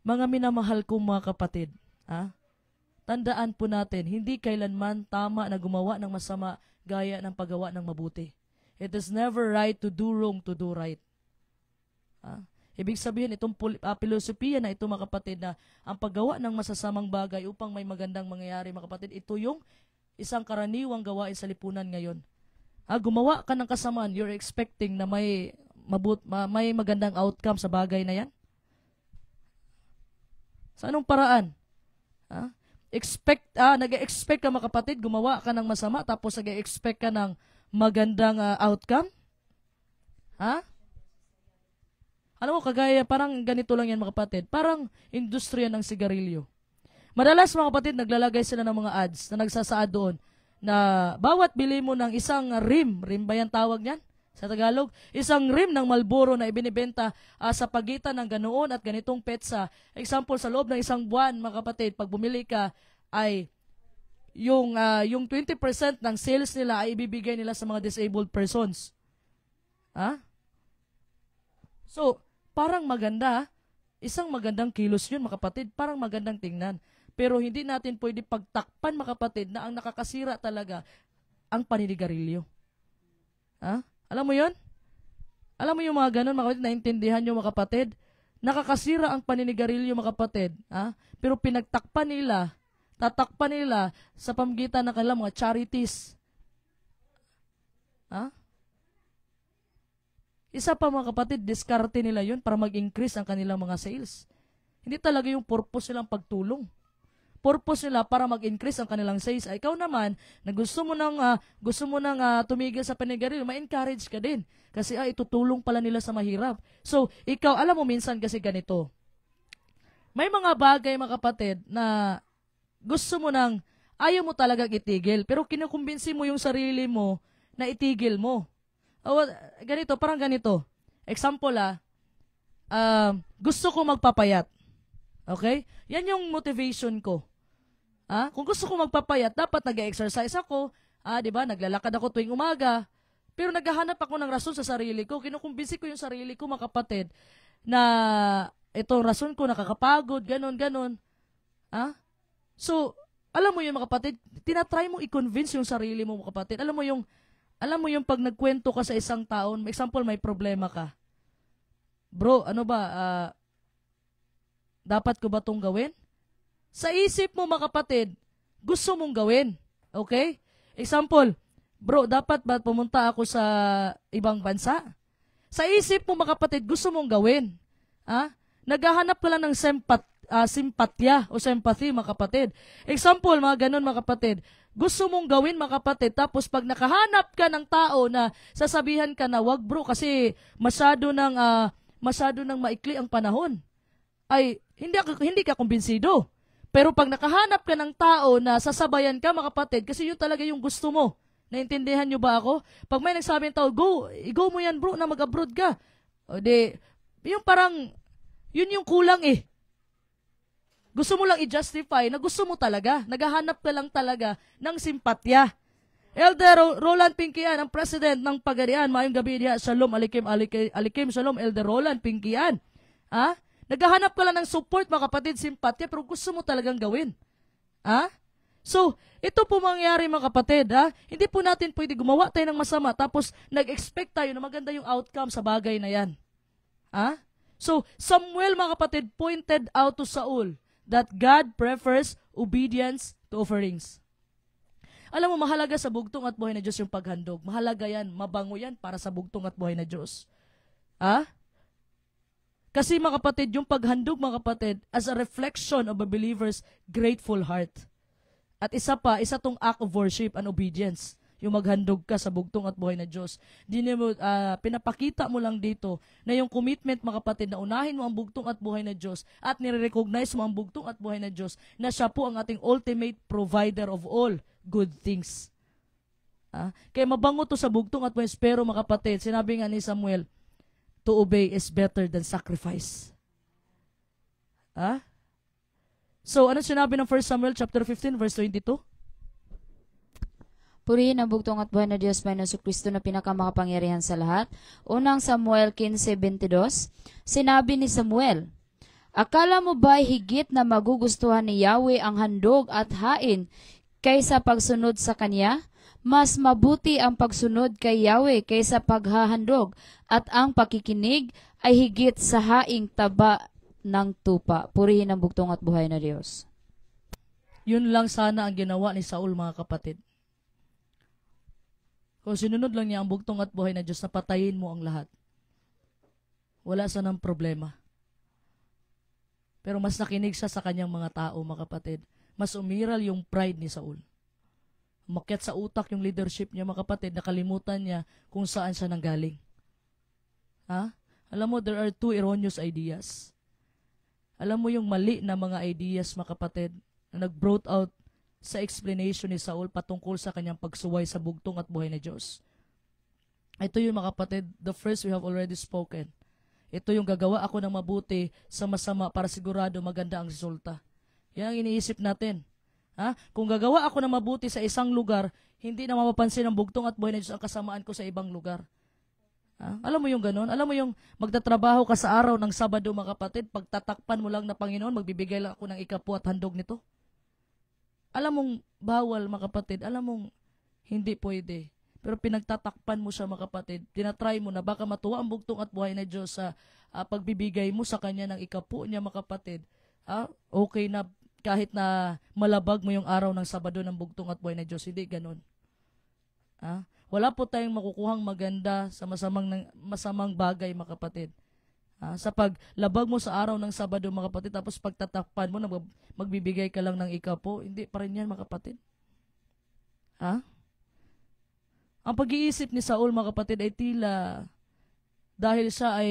Mga minamahal kong mga kapatid. Tandaan po natin, hindi kailanman tama na gumawa ng masama gaya ng paggawa ng mabuti. It is never right to do wrong to do right. Ibig sabihin, itong filosofiya na ito mga kapatid na ang paggawa ng masasamang bagay upang may magandang mangyayari mga kapatid, ito yung isang karaniwang gawain sa lipunan ngayon. Gumawa ka ng kasamaan, you're expecting na may magandang outcome sa bagay na yan? Sa anong paraan? Nag-expect ka mga kapatid, gumawa ka ng masama, tapos nag-expect ka ng magandang outcome? Alam mo, kagaya, parang ganito lang yan mga kapatid. Parang industriya ng sigarilyo. Madalas mga kapatid, naglalagay sila ng mga ads na nagsasaad doon na bawat bili mo ng isang rim ba yan tawag niyan? Sa Tagalog, isang rim ng Marlboro na ibinibenta sa pagitan ng ganoon at ganitong petsa. Example, sa loob ng isang buwan, mga kapatid, pag bumili ka, ay yung 20% ng sales nila ay ibibigay nila sa mga disabled persons. So, parang maganda. Isang magandang kilos yun, mga kapatid. Parang magandang tingnan. Pero hindi natin pwede pagtakpan, mga kapatid, na ang nakakasira talaga ang paninigarilyo. Alam mo yun? Alam mo yung mga ganun, mga kapatid, naintindihan nyo mga kapatid? Nakakasira ang paninigarilyo mga kapatid. Pero pinagtakpan nila, tatakpan nila sa pamamagitan ng kanilang mga charities. Isa pa mga kapatid, diskarte nila yun para mag-increase ang kanilang mga sales. Hindi talaga yung purpose nilang pagtulong. Purpose nila para mag-increase ang kanilang sales. Ikaw naman, na gusto mo nang tumigil sa paninigarilyo, ma-encourage ka din. Kasi itutulong pala nila sa mahirap. So, ikaw, alam mo minsan kasi ganito. May mga bagay mga kapatid na gusto mo ayaw mo talaga itigil. Pero kinukumbinsi mo yung sarili mo na itigil mo. Parang ganito. Example gusto ko magpapayat. Okay? Yan yung motivation ko. Kung gusto ko magpapayat, dapat nag-exercise ako. Di ba? Naglalakad ako tuwing umaga. Pero naghahanap ako ng rason sa sarili ko. Kinukumbinsi ko yung sarili ko, mga kapatid, na itong rason ko nakakapagod, ganon. So, alam mo yun, mga kapatid, tinatry mo i-convince yung sarili mo, mga kapatid. Alam mo yung pag nagkwento ka sa isang taon, example, may problema ka. Bro, dapat ko ba itong gawin? Sa isip mo, mga kapatid, gusto mong gawin. Okay? Example, bro, dapat ba pumunta ako sa ibang bansa? Sa isip mo, mga kapatid, gusto mong gawin. Naghahanap ka lang ng simpatya o sympathy, mga kapatid. Example, mga ganun, mga kapatid. Gusto mong gawin, mga kapatid, tapos pag nakahanap ka ng tao na sasabihan ka na, wag bro, kasi masyado nang maikli ang panahon, ay hindi ka kumbinsido. Pero pag nakahanap ka ng tao na sasabayan ka, mga kapatid, kasi yun talaga yung gusto mo. Naintindihan nyo ba ako? Pag may nagsabi ng tao, go mo yan bro, na mag-abroad ka. O di, yung parang, yun yung kulang eh. Gusto mo lang i-justify na gusto mo talaga. Naghahanap ka lang talaga ng simpatya. Elder Roland Pinkian, ang president ng Pagarian. Mayong gabi niya, Shalom, alikim, Shalom, Elder Roland Pinkian. Naghahanap ka lang ng support, mga kapatid, simpatya, pero gusto mo talagang gawin. So, ito po mangyayari, mga kapatid. Hindi po natin pwede gumawa tayo ng masama, tapos nag-expect tayo na maganda yung outcome sa bagay na yan. So, Samuel, mga kapatid, pointed out to Saul that God prefers obedience to offerings. Alam mo, mahalaga sa bugtong at buhay na Diyos yung paghandog. Mahalaga yan, mabango yan para sa bugtong at buhay na Diyos. Kasi, mga kapatid, yung paghandog, mga kapatid, as a reflection of a believer's grateful heart. At isa tong act of worship and obedience. Yung maghandog ka sa bugtong at buhay na Diyos. Pinapakita mo lang dito na yung commitment, mga kapatid, na unahin mo ang bugtong at buhay na Diyos at nire-recognize mo ang bugtong at buhay na Diyos na siya po ang ating ultimate provider of all good things. Kaya mabango to sa bugtong at buhay. Pero, mga kapatid, sinabi nga ni Samuel, to obey is better than sacrifice. So, ano sinabi ng 1 Samuel chapter 15 verse 22? Purihin ang bugtong at buhay na Diyos may Kristo na pinakamakapangyarihan sa lahat. Unang Samuel 15:22, sinabi ni Samuel, akala mo ba'y higit na magugustuhan ni Yahweh ang handog at hain kaysa pagsunod sa Kanya? Mas mabuti ang pagsunod kay Yahweh kaysa paghahandog, at ang pakikinig ay higit sa haing taba ng tupa. Purihin ang bugtong at buhay na Diyos. Yun lang sana ang ginawa ni Saul, mga kapatid. Kung sinunod lang niya ang bugtong at buhay na Diyos, na patayin mo ang lahat, wala sanang problema. Pero mas nakinig siya sa kanyang mga tao, mga kapatid. Mas umiral yung pride ni Saul. Umakyat sa utak yung leadership niya, mga kapatid, nakalimutan niya kung saan siya nanggaling. Alam mo, there are two erroneous ideas. Alam mo yung mali na mga ideas, mga kapatid, na nag-brought out sa explanation ni Saul patungkol sa kanyang pagsuway sa bugtong at buhay na Diyos. Ito yung, mga kapatid, the first we have already spoken. Ito yung gagawa ako ng mabuti sa masama para sigurado maganda ang resulta. Yan ang iniisip natin. Kung gagawa ako ng mabuti sa isang lugar, hindi na mapapansin ang bugtong at buhay na Diyos ang kasamaan ko sa ibang lugar. Alam mo yung ganon? Alam mo yung magtatrabaho ka sa araw ng Sabado, mga kapatid, pagtatakpan mo lang na Panginoon, magbibigay lang ako ng ikapu at handog nito. Alam mong bawal, mga kapatid. Alam mong hindi pwede. Pero pinagtatakpan mo siya, mga kapatid. Tinatry mo na baka matuwa ang bugtong at buhay na Diyos sa pagbibigay mo sa Kanya ng ikapu niya, mga kapatid. Okay na kahit na malabag mo yung araw ng Sabado ng bugtong at buhay na Diyos. Hindi ganun. Wala po tayong makukuhang maganda sa masamang bagay, mga kapatid. Sa paglabag mo sa araw ng Sabado, mga kapatid, tapos pagtatakpan mo na magbibigay ka lang ng ikapo, hindi pa rin yan, mga kapatid. Ang pag-iisip ni Saul, mga kapatid, ay tila dahil siya ay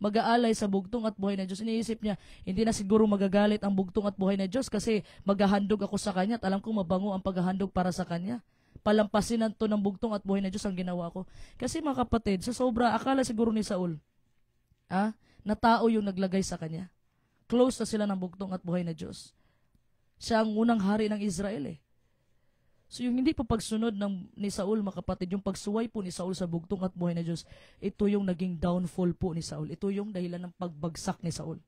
mag-aalay sa bugtong at buhay na Diyos. Iniisip niya, hindi na siguro magagalit ang bugtong at buhay na Diyos kasi maghahandog ako sa Kanya at alam kong mabango ang paghahandog para sa Kanya. Palampasin to ng bugtong at buhay na Diyos ang ginawa ko. Kasi, mga kapatid, sa sobra, akala siguro ni Saul, na tao yung naglagay sa kanya. Close na sila ng bugtong at buhay na Diyos. Siya ang unang hari ng Israel . So yung hindi pa pagsunod ni Saul, mga kapatid, yung pagsuway po ni Saul sa bugtong at buhay na Diyos, ito yung naging downfall po ni Saul. Ito yung dahilan ng pagbagsak ni Saul.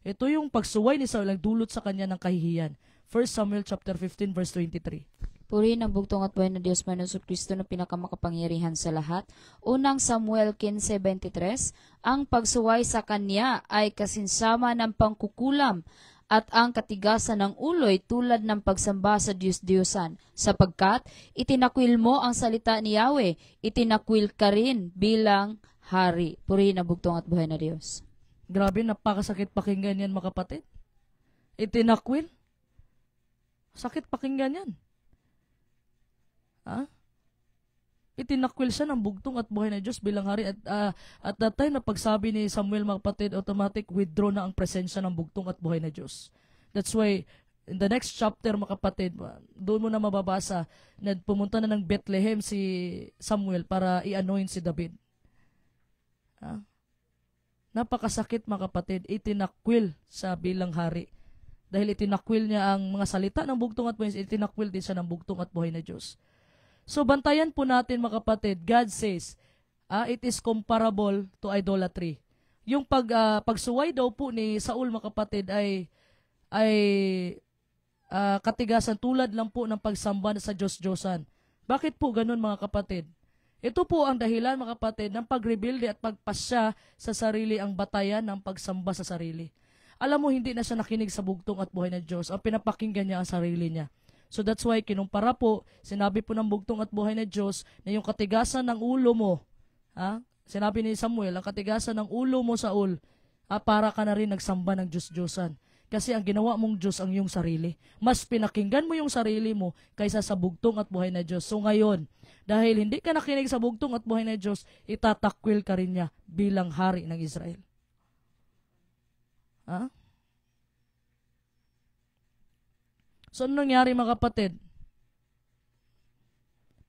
Ito yung pagsuway ni Saul ang dulot sa kanya ng kahihiyan. 1 Samuel chapter 15 verse 23. Purihin ang bugtong at buhay na Diyos Panginoon Kristo na pinakamakapangyarihan sa lahat. Unang Samuel 15:23, ang pagsuway sa kanya ay kasinsama ng pangkukulam at ang katigasan ng ulo'y tulad ng pagsamba sa Diyos-Diyosan, sapagkat itinakwil mo ang salita ni Yahweh, itinakwil ka rin bilang hari. Purihin ang bugtong at buhay na Diyos. Grabe, napakasakit pakinggan yan, mga kapatid. Itinakwil. Sakit pakinggan yan. Ha? Itinakwil siya ng bugtong at buhay na Diyos bilang hari. At that time na pagsabi ni Samuel, mga kapatid, automatic withdraw na ang presensya ng bugtong at buhay na Diyos. That's why, in the next chapter, mga kapatid, doon mo na mababasa na pumunta na ng Bethlehem si Samuel para i-anoint si David. Ha? Napakasakit, mga kapatid. Itinakwil sa bilang hari. Dahil itinakwil niya ang mga salita ng bugtong at buhay, itinakwil din siya ng bugtong at buhay na Diyos. So, bantayan po natin, mga kapatid, God says, it is comparable to idolatry. Yung pagsuway daw po ni Saul, mga kapatid, ay katigasan tulad lang po ng pagsamba sa Diyos-Diyosan. Bakit po ganun, mga kapatid? Ito po ang dahilan, mga kapatid, ng pagrebuilde at pagpasya sa sarili ang batayan ng pagsamba sa sarili. Alam mo, hindi na siya nakinig sa bugtong at buhay na Diyos. Ang pinapakinggan niya ang sarili niya. So that's why kinumpara po, sinabi po ng bugtong at buhay na Diyos na yung katigasan ng ulo mo, sinabi ni Samuel, ang katigasan ng ulo mo, Saul, para ka na rin nagsamba ng Diyos-Diyosan. Kasi ang ginawa mong Diyos ang iyong sarili. Mas pinakinggan mo yung sarili mo kaysa sa bugtong at buhay na Diyos. So ngayon, dahil hindi ka nakinig sa bugtong at buhay na Diyos, itatakwil ka rin niya bilang hari ng Israel. So, ano nangyari, mga kapatid?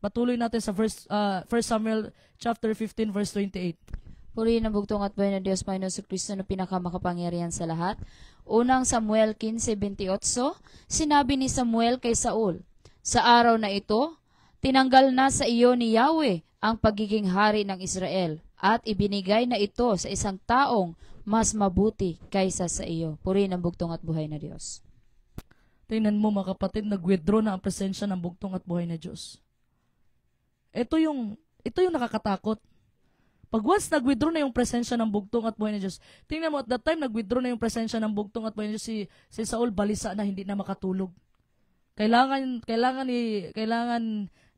Patuloy natin sa 1 Samuel chapter 15 verse 28. Purihin ang bugtong at buhay na Diyos Panginoon sa Kristo na pinakamakapangyarihan sa lahat. Unang Samuel 15:28, sinabi ni Samuel kay Saul, sa araw na ito, tinanggal na sa iyo ni Yahweh ang pagiging hari ng Israel at ibinigay na ito sa isang taong mas mabuti kaysa sa iyo. Purihin ang bugtong at buhay na Diyos. Tingnan mo, mga kapatid, nag-withdraw na ang presensya ng bugtong at buhay na Diyos. Ito yung nakakatakot. Pag once nag-withdraw na yung presensya ng bugtong at buhay na Diyos, tingnan mo, at that time nag-withdraw na yung presensya ng bugtong at buhay na Diyos, si Saul balisa na, hindi na makatulog. Kailangan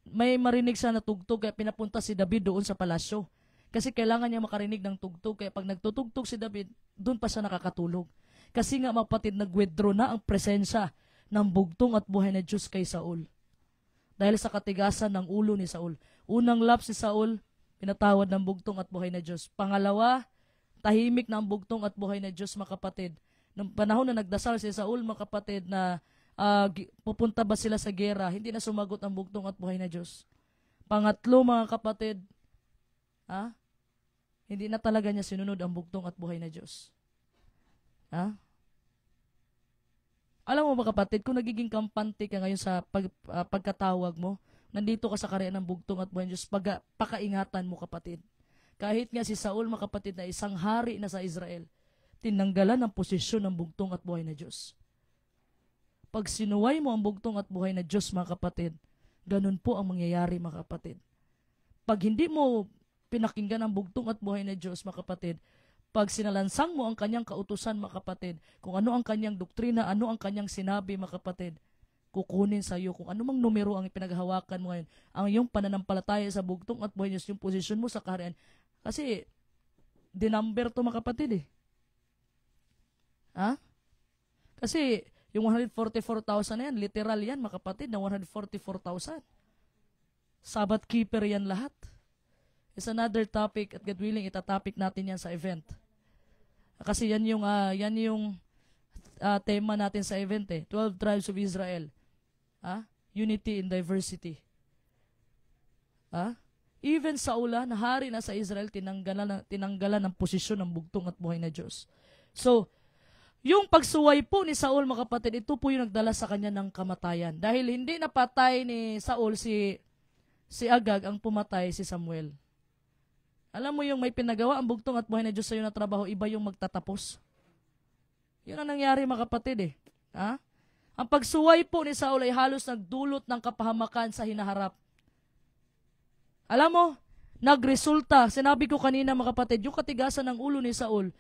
may marinig siya na tugtog, kaya pinapunta si David doon sa palasyo. Kasi kailangan niya makarinig ng tugtog, kaya pag nagtutugtog si David, doon pa siya nakakatulog. Kasi nga, mga kapatid, nag-withdraw na ang presensya ng bugtong at buhay na Diyos kay Saul. Dahil sa katigasan ng ulo ni Saul. Unang lap si Saul, pinatawad ng bugtong at buhay na Diyos. Pangalawa, tahimik na ang bugtong at buhay na Diyos, mga kapatid. Nung panahon na nagdasal si Saul, mga kapatid, na pupunta ba sila sa gera, hindi na sumagot ang bugtong at buhay na Diyos. Pangatlo, mga kapatid, hindi na talaga niya sinunod ang bugtong at buhay na Diyos. Alam mo ba, kapatid, kung nagiging kampante ka ngayon sa pagkatawag mo, nandito ka sa karya ng bugtong at buhay ng Diyos, pakaingatan mo, kapatid. Kahit nga si Saul, mga kapatid, na isang hari na sa Israel, tinanggalan ang posisyon ng bugtong at buhay na Diyos. Pag sinuway mo ang bugtong at buhay na Diyos, mga kapatid, ganun po ang mangyayari, mga kapatid. Pag hindi mo pinakinggan ang bugtong at buhay na Diyos, mga kapatid, pag sinalansang mo ang kanyang kautusan, mga kapatid, kung ano ang kanyang doktrina, ano ang kanyang sinabi, mga kapatid, kukunin sa iyo kung ano mang numero ang pinaghahawakan mo ngayon, ang iyong pananampalataya sa bugtong at buhay Diyos, yung posisyon mo sa kaharian. Kasi, dinumber to, mga kapatid, Kasi, yung 144,000 na yan, literal yan, mga kapatid, na 144,000. Sabbath keeper yan lahat. It's another topic, at God willing, itatopic natin yan sa event. Kasi yan yung tema natin sa event 12 tribes of Israel. Unity in diversity. Even Saul, na hari na sa Israel, tinanggalan ng posisyon ng bugtong at buhay na Diyos. So, Yung pagsuway po ni Saul, mga kapatid, ito po yung nagdala sa kanya ng kamatayan. Dahil hindi napatay ni Saul si Agag, ang pumatay si Samuel. Alam mo yung may pinagawa ang bugtong at buhay na Diyos sa iyo na trabaho, iba yung magtatapos. Yun ang nangyari, mga kapatid eh. Ha? Ang pagsuway po ni Saul ay halos nagdulot ng kapahamakan sa hinaharap. Alam mo, nagresulta, sinabi ko kanina, mga kapatid, yung katigasan ng ulo ni Saul,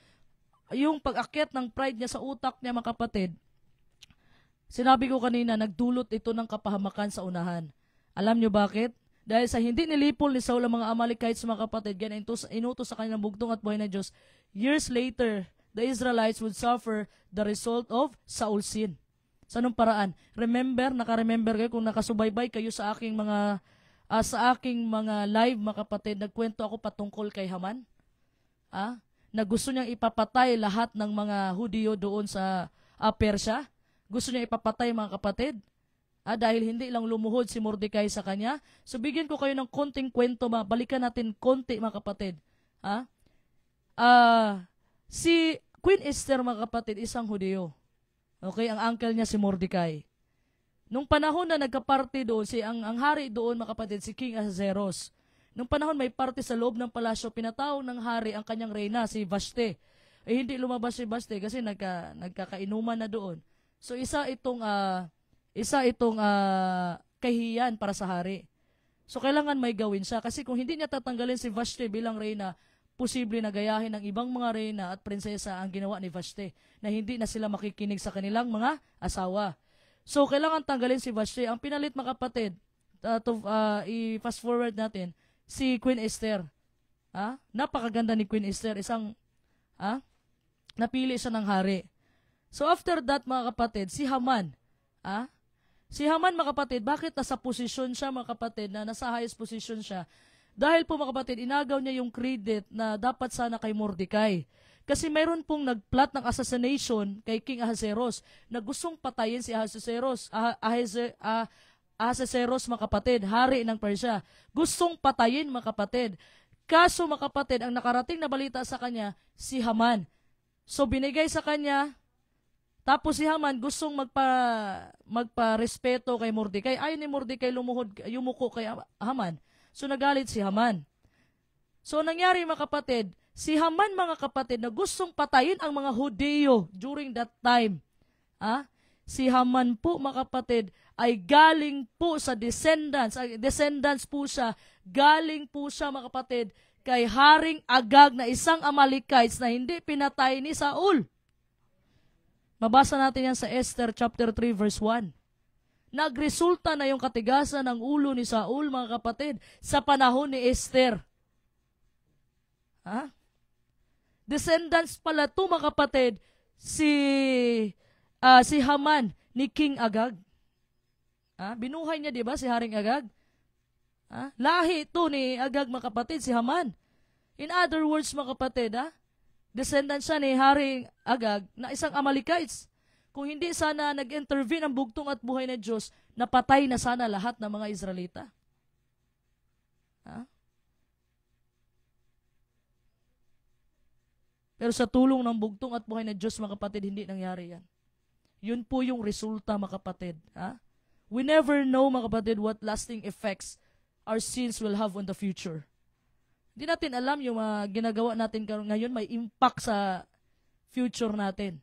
yung pag-akyat ng pride niya sa utak niya, mga kapatid, sinabi ko kanina, nagdulot ito ng kapahamakan sa unahan. Alam niyo bakit? Dahil sa hindi nilipol ni Saul ang mga Amalekites, mga kapatid, ganyan inutos sa kanilang bugtong at buhay na Diyos, years later, the Israelites would suffer the result of Saul's sin. Sa anong paraan? Naka-remember kayo kung nakasubaybay kayo sa aking mga live, mga kapatid, nagkwento ako patungkol kay Haman. Na gusto niyang ipapatay lahat ng mga Hudiyo doon sa Persya. Gusto niya ipapatay, mga kapatid. Dahil hindi lang lumuhod si Mordecai sa kanya. So bigyan ko kayo ng konting kwento, balikan natin konti, mga kapatid. Si Queen Esther, mga kapatid, isang Hudiyo. Okay, ang uncle niya si Mordecai. Nung panahon na nagka-party doon, ang hari doon, mga kapatid, si King Ahasuerus. Nung panahon may party sa loob ng palasyo, pinatawag ng hari ang kanyang reyna, si Vashti. Hindi lumabas si Vashti kasi nagkakainuman na doon. So isa itong kahiyan para sa hari. So kailangan may gawin siya kasi kung hindi niya tatanggalin si Vashti bilang reyna, posible na gayahin ng ibang mga reyna at prinsesa ang ginawa ni Vashti na hindi na sila makikinig sa kanilang mga asawa. So kailangan tanggalin si Vashti. Ang pinalit, mga kapatid, i-fast forward natin, si Queen Esther. Napakaganda ni Queen Esther. Napili siya ng hari. So after that, mga kapatid, si Haman. Si Haman, mga kapatid, bakit nasa posisyon siya, mga kapatid, na nasa highest position siya? Dahil po, mga kapatid, inagaw niya yung credit na dapat sana kay Mordecai. Kasi mayroon pong nagplot ng assassination kay King Ahasuerus na gustong patayin si Ahasuerus, mga kapatid, hari ng Persya. Gustong patayin, mga kapatid. Kaso, mga kapatid, ang nakarating na balita sa kanya, si Haman. So binigay sa kanya, tapos si Haman gustong magpa-respeto kay Mordecai. Ayaw ni Mordecai yumuko kay Haman. So nagalit si Haman. So nangyari, mga kapatid, si Haman, mga kapatid, na gustong patayin ang mga Hudiyo during that time. Si Haman po, mga kapatid, ay galing po sa descendants po siya, galing po siya, mga kapatid, kay Haring Agag na isang Amalekites na hindi pinatay ni Saul. Mabasa natin yan sa Esther chapter 3 verse 1. Nagresulta na yung katigasan ng ulo ni Saul, mga kapatid, sa panahon ni Esther. Descendants pala ito, mga kapatid, si Haman ni King Agag. Binuhay niya, di ba, si Haring Agag? Lahi ito ni Agag, mga kapatid, si Haman. In other words, mga kapatid, descendant siya ni Haring Agag na isang Amalekites. Kung hindi sana nag-intervene ang bugtong at buhay na Diyos, napatay na sana lahat ng mga Israelita. Pero sa tulong ng bugtong at buhay na Diyos, mga kapatid, hindi nangyari yan. Yun po yung resulta, mga kapatid. We never know, mga kapatid, what lasting effects our sins will have on the future. Hindi natin alam yung ginagawa natin ngayon may impact sa future natin.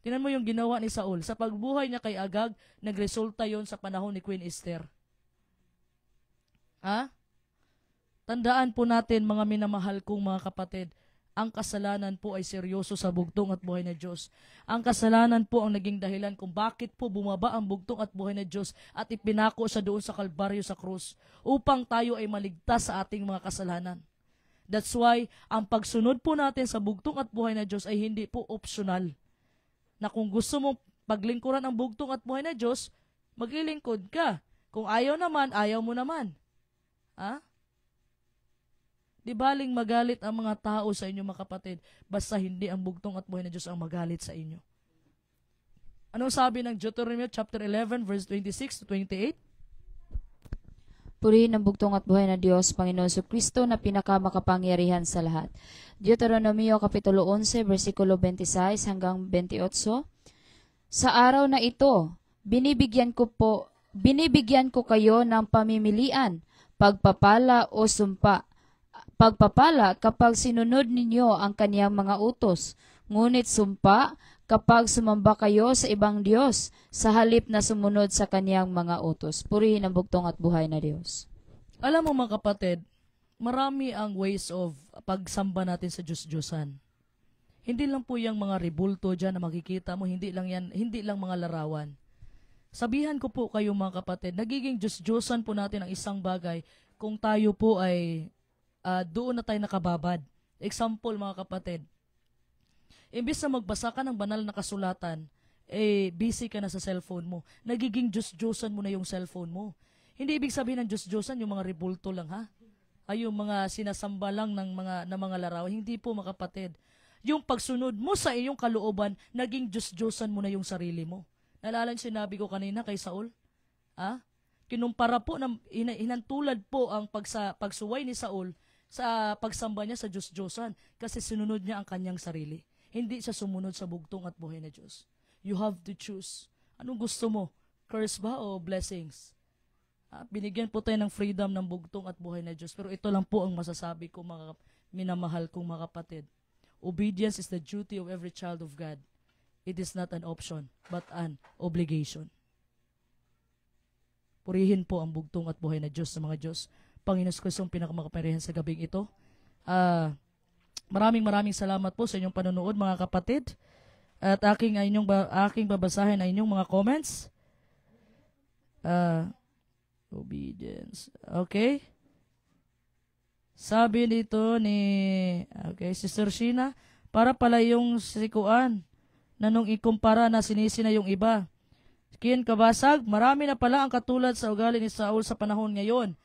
Tingnan mo yung ginawa ni Saul. Sa pagbuhay niya kay Agag, nagresulta yon sa panahon ni Queen Esther. Tandaan po natin, mga minamahal kong mga kapatid, ang kasalanan po ay seryoso sa bugtong at buhay na Diyos. Ang kasalanan po ang naging dahilan kung bakit po bumaba ang bugtong at buhay na Diyos at ipinako siya doon sa Kalbaryo sa krus upang tayo ay maligtas sa ating mga kasalanan. That's why, ang pagsunod po natin sa bugtong at buhay na Diyos ay hindi po optional. Na kung gusto mong paglingkuran ang bugtong at buhay na Diyos, maglilingkod ka. Kung ayaw naman, ayaw mo naman. Di baling magalit ang mga tao sa inyo, mga kapatid, basta hindi ang bugtong at buhay na Diyos ang magalit sa inyo. Anong sabi ng Deuteronomy chapter 11 verse 26 to 28? Purihin ang bugtong at buhay na Diyos, Panginoon Kristo na pinakamakapangyarihan sa lahat. Deuteronomio Kapitulo 11, versikulo 26 hanggang 28. Sa araw na ito, binibigyan ko kayo ng pamimilian, pagpapala o sumpa. Pagpapala kapag sinunod ninyo ang kaniyang mga utos, ngunit sumpa kapag sumamba kayo sa ibang Diyos sa halip na sumunod sa kaniyang mga utos. Purihin ang bugtong at buhay na Diyos. Alam mo mga kapatid, marami ang ways of pagsamba natin sa Diyos-Diyosan. Hindi lang po yung mga rebulto dyan na makikita mo, hindi lang mga larawan. Sabihan ko po kayo mga kapatid, nagiging Diyos-Diyosan po natin ang isang bagay kung tayo po ay doon na tayo nakababad. Example mga kapatid, imbis na magbasa ka ng banal na kasulatan, busy ka na sa cellphone mo. Nagiging Diyos-Diyosan mo na yung cellphone mo. Hindi ibig sabihin ng Diyos-Diyosan yung mga rebulto lang ha. Ay yung mga sinasamba lang ng mga larawan. Hindi po mga kapatid. Yung pagsunod mo sa iyong kalooban, naging Diyos-Diyosan mo na yung sarili mo. Naalala yung sinabi ko kanina kay Saul? Kinumpara po, hinantulad po ang pagsuway ni Saul sa pagsamba niya sa Diyos-Diyosan kasi sinunod niya ang kanyang sarili. Hindi siya sumunod sa bugtong at buhay na Diyos. You have to choose. Anong gusto mo? Curse ba o blessings? Binigyan po tayo ng freedom ng bugtong at buhay na Diyos. Pero ito lang po ang masasabi ko mga minamahal kong mga kapatid. Obedience is the duty of every child of God. It is not an option, but an obligation. Purihin po ang bugtong at buhay na Diyos sa mga Diyos. Panginoon Kristo ang pinakamakapangyarihan sa gabing ito. Maraming salamat po sa inyong panonood mga kapatid. At aking babasahin ang inyong mga comments. Obedience. Okay. Sabi nito Sister Sheena, para pala yung sikuan na nung ikumpara na sinisi na yung iba. Kian Kabasag, marami na pala ang katulad sa ugali ni Saul sa panahon ngayon.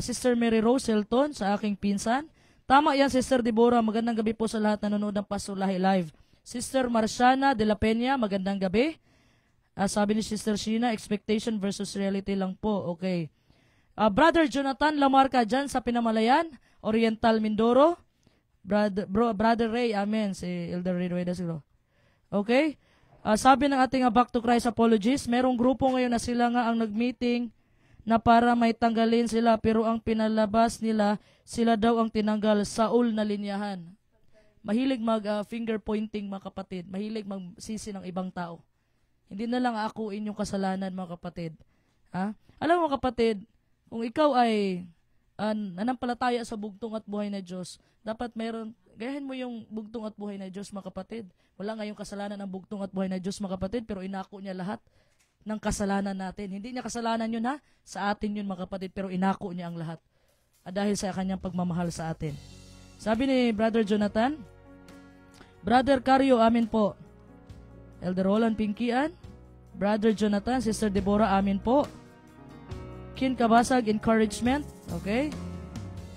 Sister Mary Rose Hilton, sa aking pinsan. Tama yan, Sister Deborah. Magandang gabi po sa lahat nanonood ng Pastor Lahi Live. Sister Marciana de la Peña, magandang gabi. Sabi ni Sister Sheena, expectation versus reality lang po. Okay. Brother Jonathan Lamarca dyan sa Pinamalayan, Oriental Mindoro. Brother Ray, amen. Si Elder Ray Rueda siguro. Okay. Sabi ng ating Back to Christ Apologists, merong grupo ngayon na sila nga ang nag-meeting na para may tanggalin sila pero ang pinalabas nila, sila daw ang tinanggal. Saul na linyahan. Mahilig finger pointing mga kapatid. Mahilig magsisi ng ibang tao. Hindi na lang akuin yung kasalanan mga kapatid. Alam mo kapatid, kung ikaw ay nanampalataya sa bugtong at buhay na Diyos, dapat gayahin mo yung bugtong at buhay na Diyos mga kapatid. Wala nga yung kasalanan ng bugtong at buhay na Diyos mga kapatid, pero inako niya lahat ng kasalanan natin. Hindi niya kasalanan yun sa atin yun mga kapatid, pero inako niya ang lahat. Dahil sa kanyang pagmamahal sa atin. Sabi ni Brother Jonathan, Brother Cario, amin po. Elder Roland Pinkian, Brother Jonathan, Sister Deborah, amin po. Kin Kabasag, encouragement. Okay.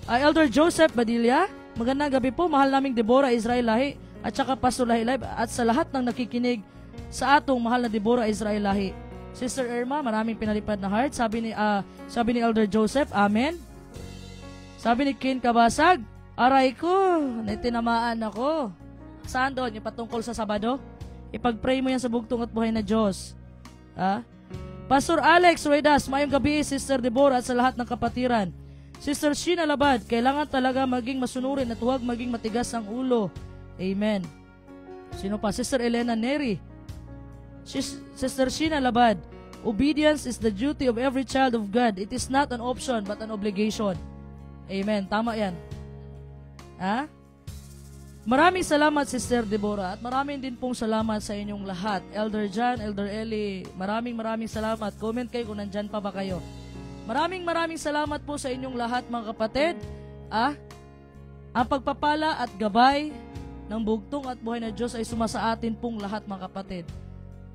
Elder Joseph Badilla, magandang gabi po. Mahal naming Deborah Israel Lahi at saka Pastor Lahi Live at sa lahat ng nakikinig sa atong mahal na Deborah Israel Lahi. Sister Irma, maraming pinalipad na heart. Sabi ni Elder Joseph, amen. Sabi ni Kin Kabasag, aray ko, tinamaan ako. Saan doon? Yung patungkol sa Sabado? Ipag-pray mo yan sa bugtong at buhay na Diyos. Pastor Alex Ruedas, mayong gabi, Sister Deborah at sa lahat ng kapatiran. Sister Sheena Labad, kailangan talaga maging masunurin at huwag maging matigas ang ulo. Amen. Sino pa? Sister Elena Neri. Sister Sheena Labad, obedience is the duty of every child of God. It is not an option but an obligation. Amen. Tama yan. Maraming salamat, Sister Deborah, at maraming din pong salamat sa inyong lahat. Elder John, Elder Eli, maraming salamat. Comment kayo kung nandyan pa ba kayo. Maraming salamat po sa inyong lahat, mga kapatid. Ang pagpapala at gabay ng bugtong at buhay na Diyos ay sumasa atin pong lahat, mga kapatid.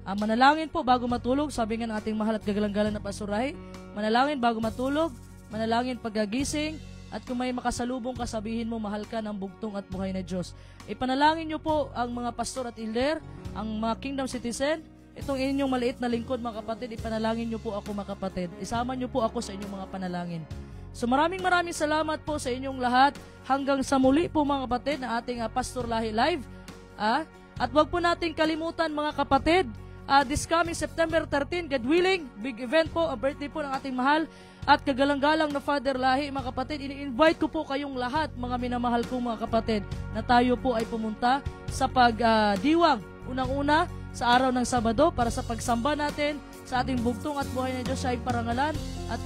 Manalangin po bago matulog, sabi nga ng ating mahal at gagalang-galang na pasuray. Manalangin bago matulog, manalangin pagkagising, at kung may makasalubong ka, sabihin mo, mahal ka ng bugtong at buhay na Diyos. Ipanalangin nyo po ang mga pastor at elder, ang mga kingdom citizen, itong inyong maliit na lingkod, mga kapatid, ipanalangin nyo po ako, mga kapatid. Isama nyo po ako sa inyong mga panalangin. So maraming salamat po sa inyong lahat. Hanggang sa muli po mga kapatid na ating Pastor Lahi Live. At wag po nating kalimutan mga kapatid, this coming September 13, God willing, big event po, ang birthday po ng ating mahal at kagalang-galang na Father Lahi. Mga kapatid, ini-invite ko po kayong lahat, mga minamahal kong mga kapatid, na tayo po ay pumunta sa pagdiwang. Unang-una, sa araw ng Sabado para sa pagsamba natin sa ating bugtong at buhay na Diyos sa parangalan at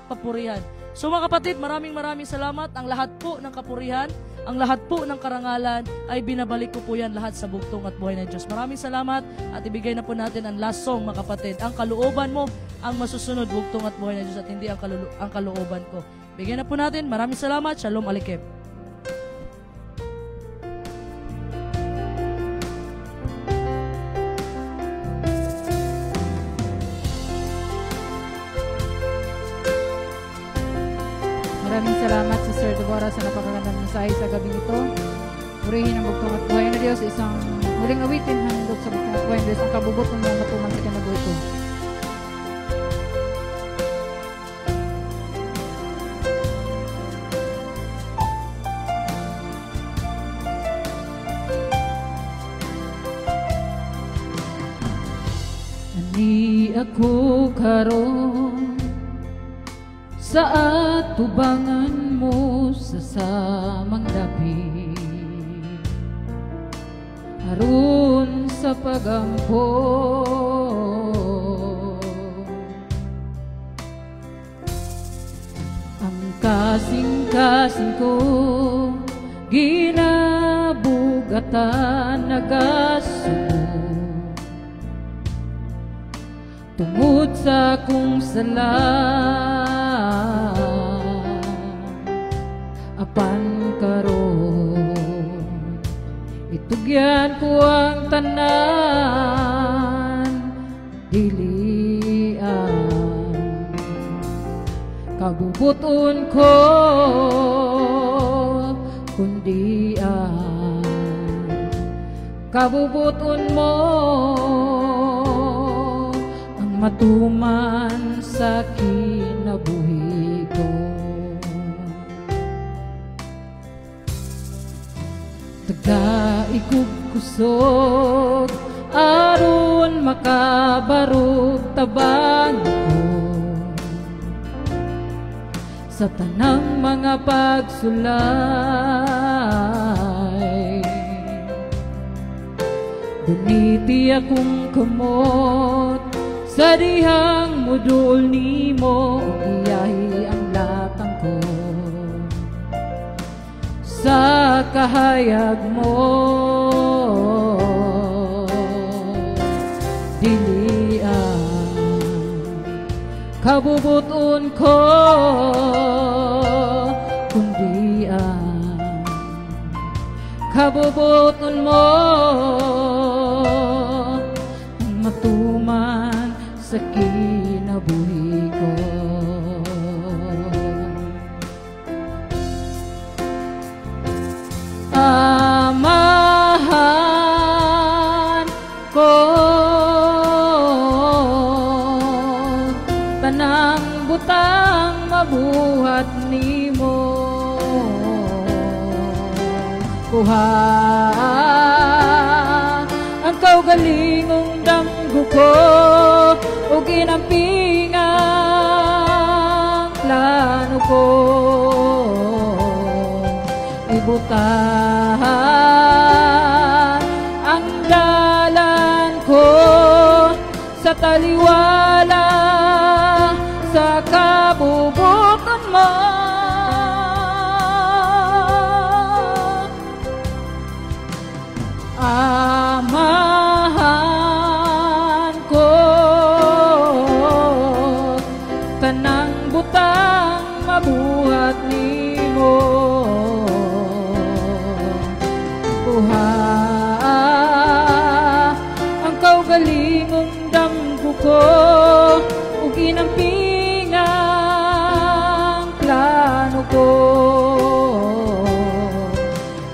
papurihan. So mga kapatid, maraming salamat. Ang lahat po ng kapurihan, ang lahat po ng karangalan ay binabalik ko po yan lahat sa bugtong at buhay na Diyos. Maraming salamat at ibigay na po natin ang last song mga kapatid. Ang kalooban mo ang masusunod, bugtong at buhay na Diyos at hindi ang kalooban ko. Bigyan na po natin. Maraming salamat. Shalom Aleichem. Maraming salamat sa Sir Deborah sa napakagandang mensahe sa gabi ito. Purihin ang bugtong at buhay na Diyos. Isang huling awitin handog sa bugtong at buhay na Diyos. Ang kabubot ng mga matuman sa kinabuhi ko. Ani ako karon sa atubangan mo sa samang dapi, aron sa pagampo ang kasing-kasing ko ginabugatan nagasubo tungod sa kong sala. Apan karon itugyan ko ang tanan, dilian kabubuton ko kundi ang kabubuton mo ang matuman sa kinabuhi ko. Taga-ikog kusog aron makabarog tabang ko sa tanang mga pagsulay. Duniti akong kamot sa dihang mudul nimo, iyahi ang latang ko sa kahayag mo. Dilian kabubuton ko kundi ang kabubuton mo ang matuman sa kinabuhi ko. Amahan ko tanang butang mabuhat nimo, kuha ang kaugalingong damgo ko o ginampingang plano ko. Ibutahan ang dalan ko sa taliwala sa kabubukan mo. Amahan ko tanang butang mabuhat nimo, ang kaugalingong damgo ko ug ginampingang plano ko.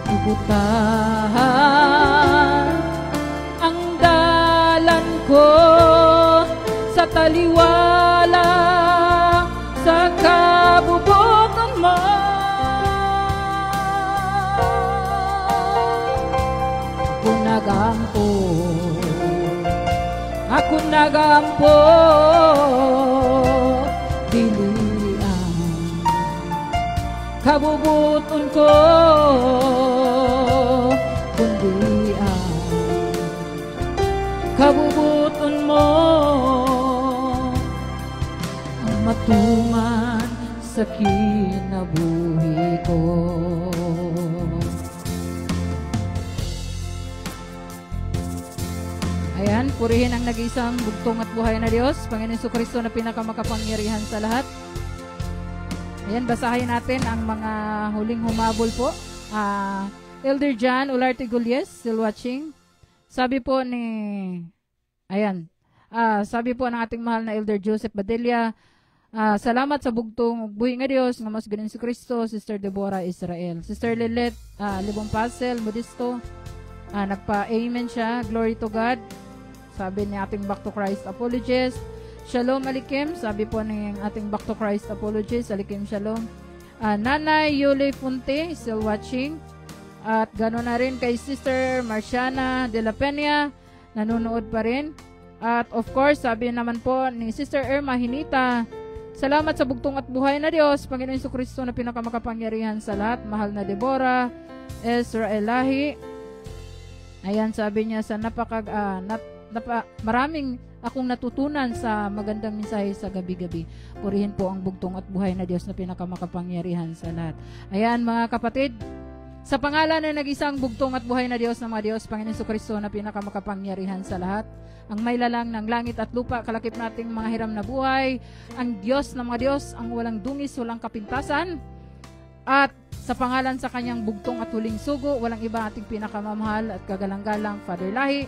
Ibutahan ang dalan ko sa taliwala sa kabubukan nagampo, ako nagampo, dili ang kabubuton ko, kundi ang kabubuton mo ang matuman sa kinabuhi ko. Ayan, purihin ang nag-iisang bugtong at buhay na Diyos, Panginoon Jesucristo na pinakamakapangyarihan sa lahat. Ayan, basahin natin ang mga huling humabol po. Elder John Ularte Gulles, still watching. Sabi po sabi po ng ating mahal na Elder Joseph Badilla, salamat sa bugtong buhi nga Dios nga mas ganin si Kristo. Sister Deborah Israel. Sister Lilet Libong Pasel Modisto, nagpa-amen siya. Glory to God. Sabi ni ating Back to Christ apologist. Shalom Alikim. Sabi po ng ating Back to Christ apologist, Alikim Shalom. Nanay Yuli Funte, still watching. At gano'n na rin kay Sister Marciana de la Peña, nanonood pa rin. At of course, sabi naman po ni Sister Irma Hinita, salamat sa bugtong at buhay na Diyos, Panginoon Jesucristo na pinakamakapangyarihan sa lahat. Mahal na Deborah Israelahi. Ayan, sabi niya sa maraming akong natutunan sa magandang mensahe sa gabi-gabi. Purihin po ang bugtong at buhay na Diyos na pinakamakapangyarihan sa lahat. Ayan mga kapatid, sa pangalan na nag-isang bugtong at buhay na Diyos ng mga Diyos, Panginoon Jesucristo na pinakamakapangyarihan sa lahat, ang may lalang ng langit at lupa, kalakip nating mga hiram na buhay, ang Diyos ng mga Diyos, ang walang dungis, walang kapintasan, at sa pangalan sa kanyang bugtong at huling sugo, walang iba ating pinakamamahal at kagalang-galang Father Lahi.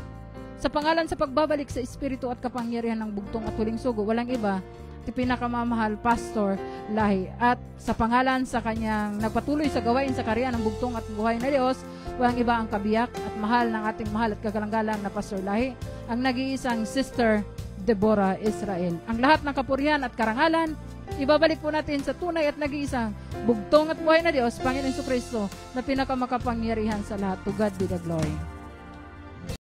Sa pangalan sa pagbabalik sa espiritu at kapangyarihan ng bugtong at huling sugo, walang iba ating pinakamamahal Pastor Lahi. At sa pangalan sa kanyang nagpatuloy sa gawain sa karya ng bugtong at buhay na Diyos, walang iba ang kabiyak at mahal ng ating mahal at kagalang-galang na Pastor Lahi, ang nag-iisang Sister Deborah Israel. Ang lahat ng kapurihan at karangalan, ibabalik po natin sa tunay at nag-iisang bugtong at buhay na Diyos, Panginoon Jesucristo, na pinakamakapangyarihan sa lahat. To God be the glory.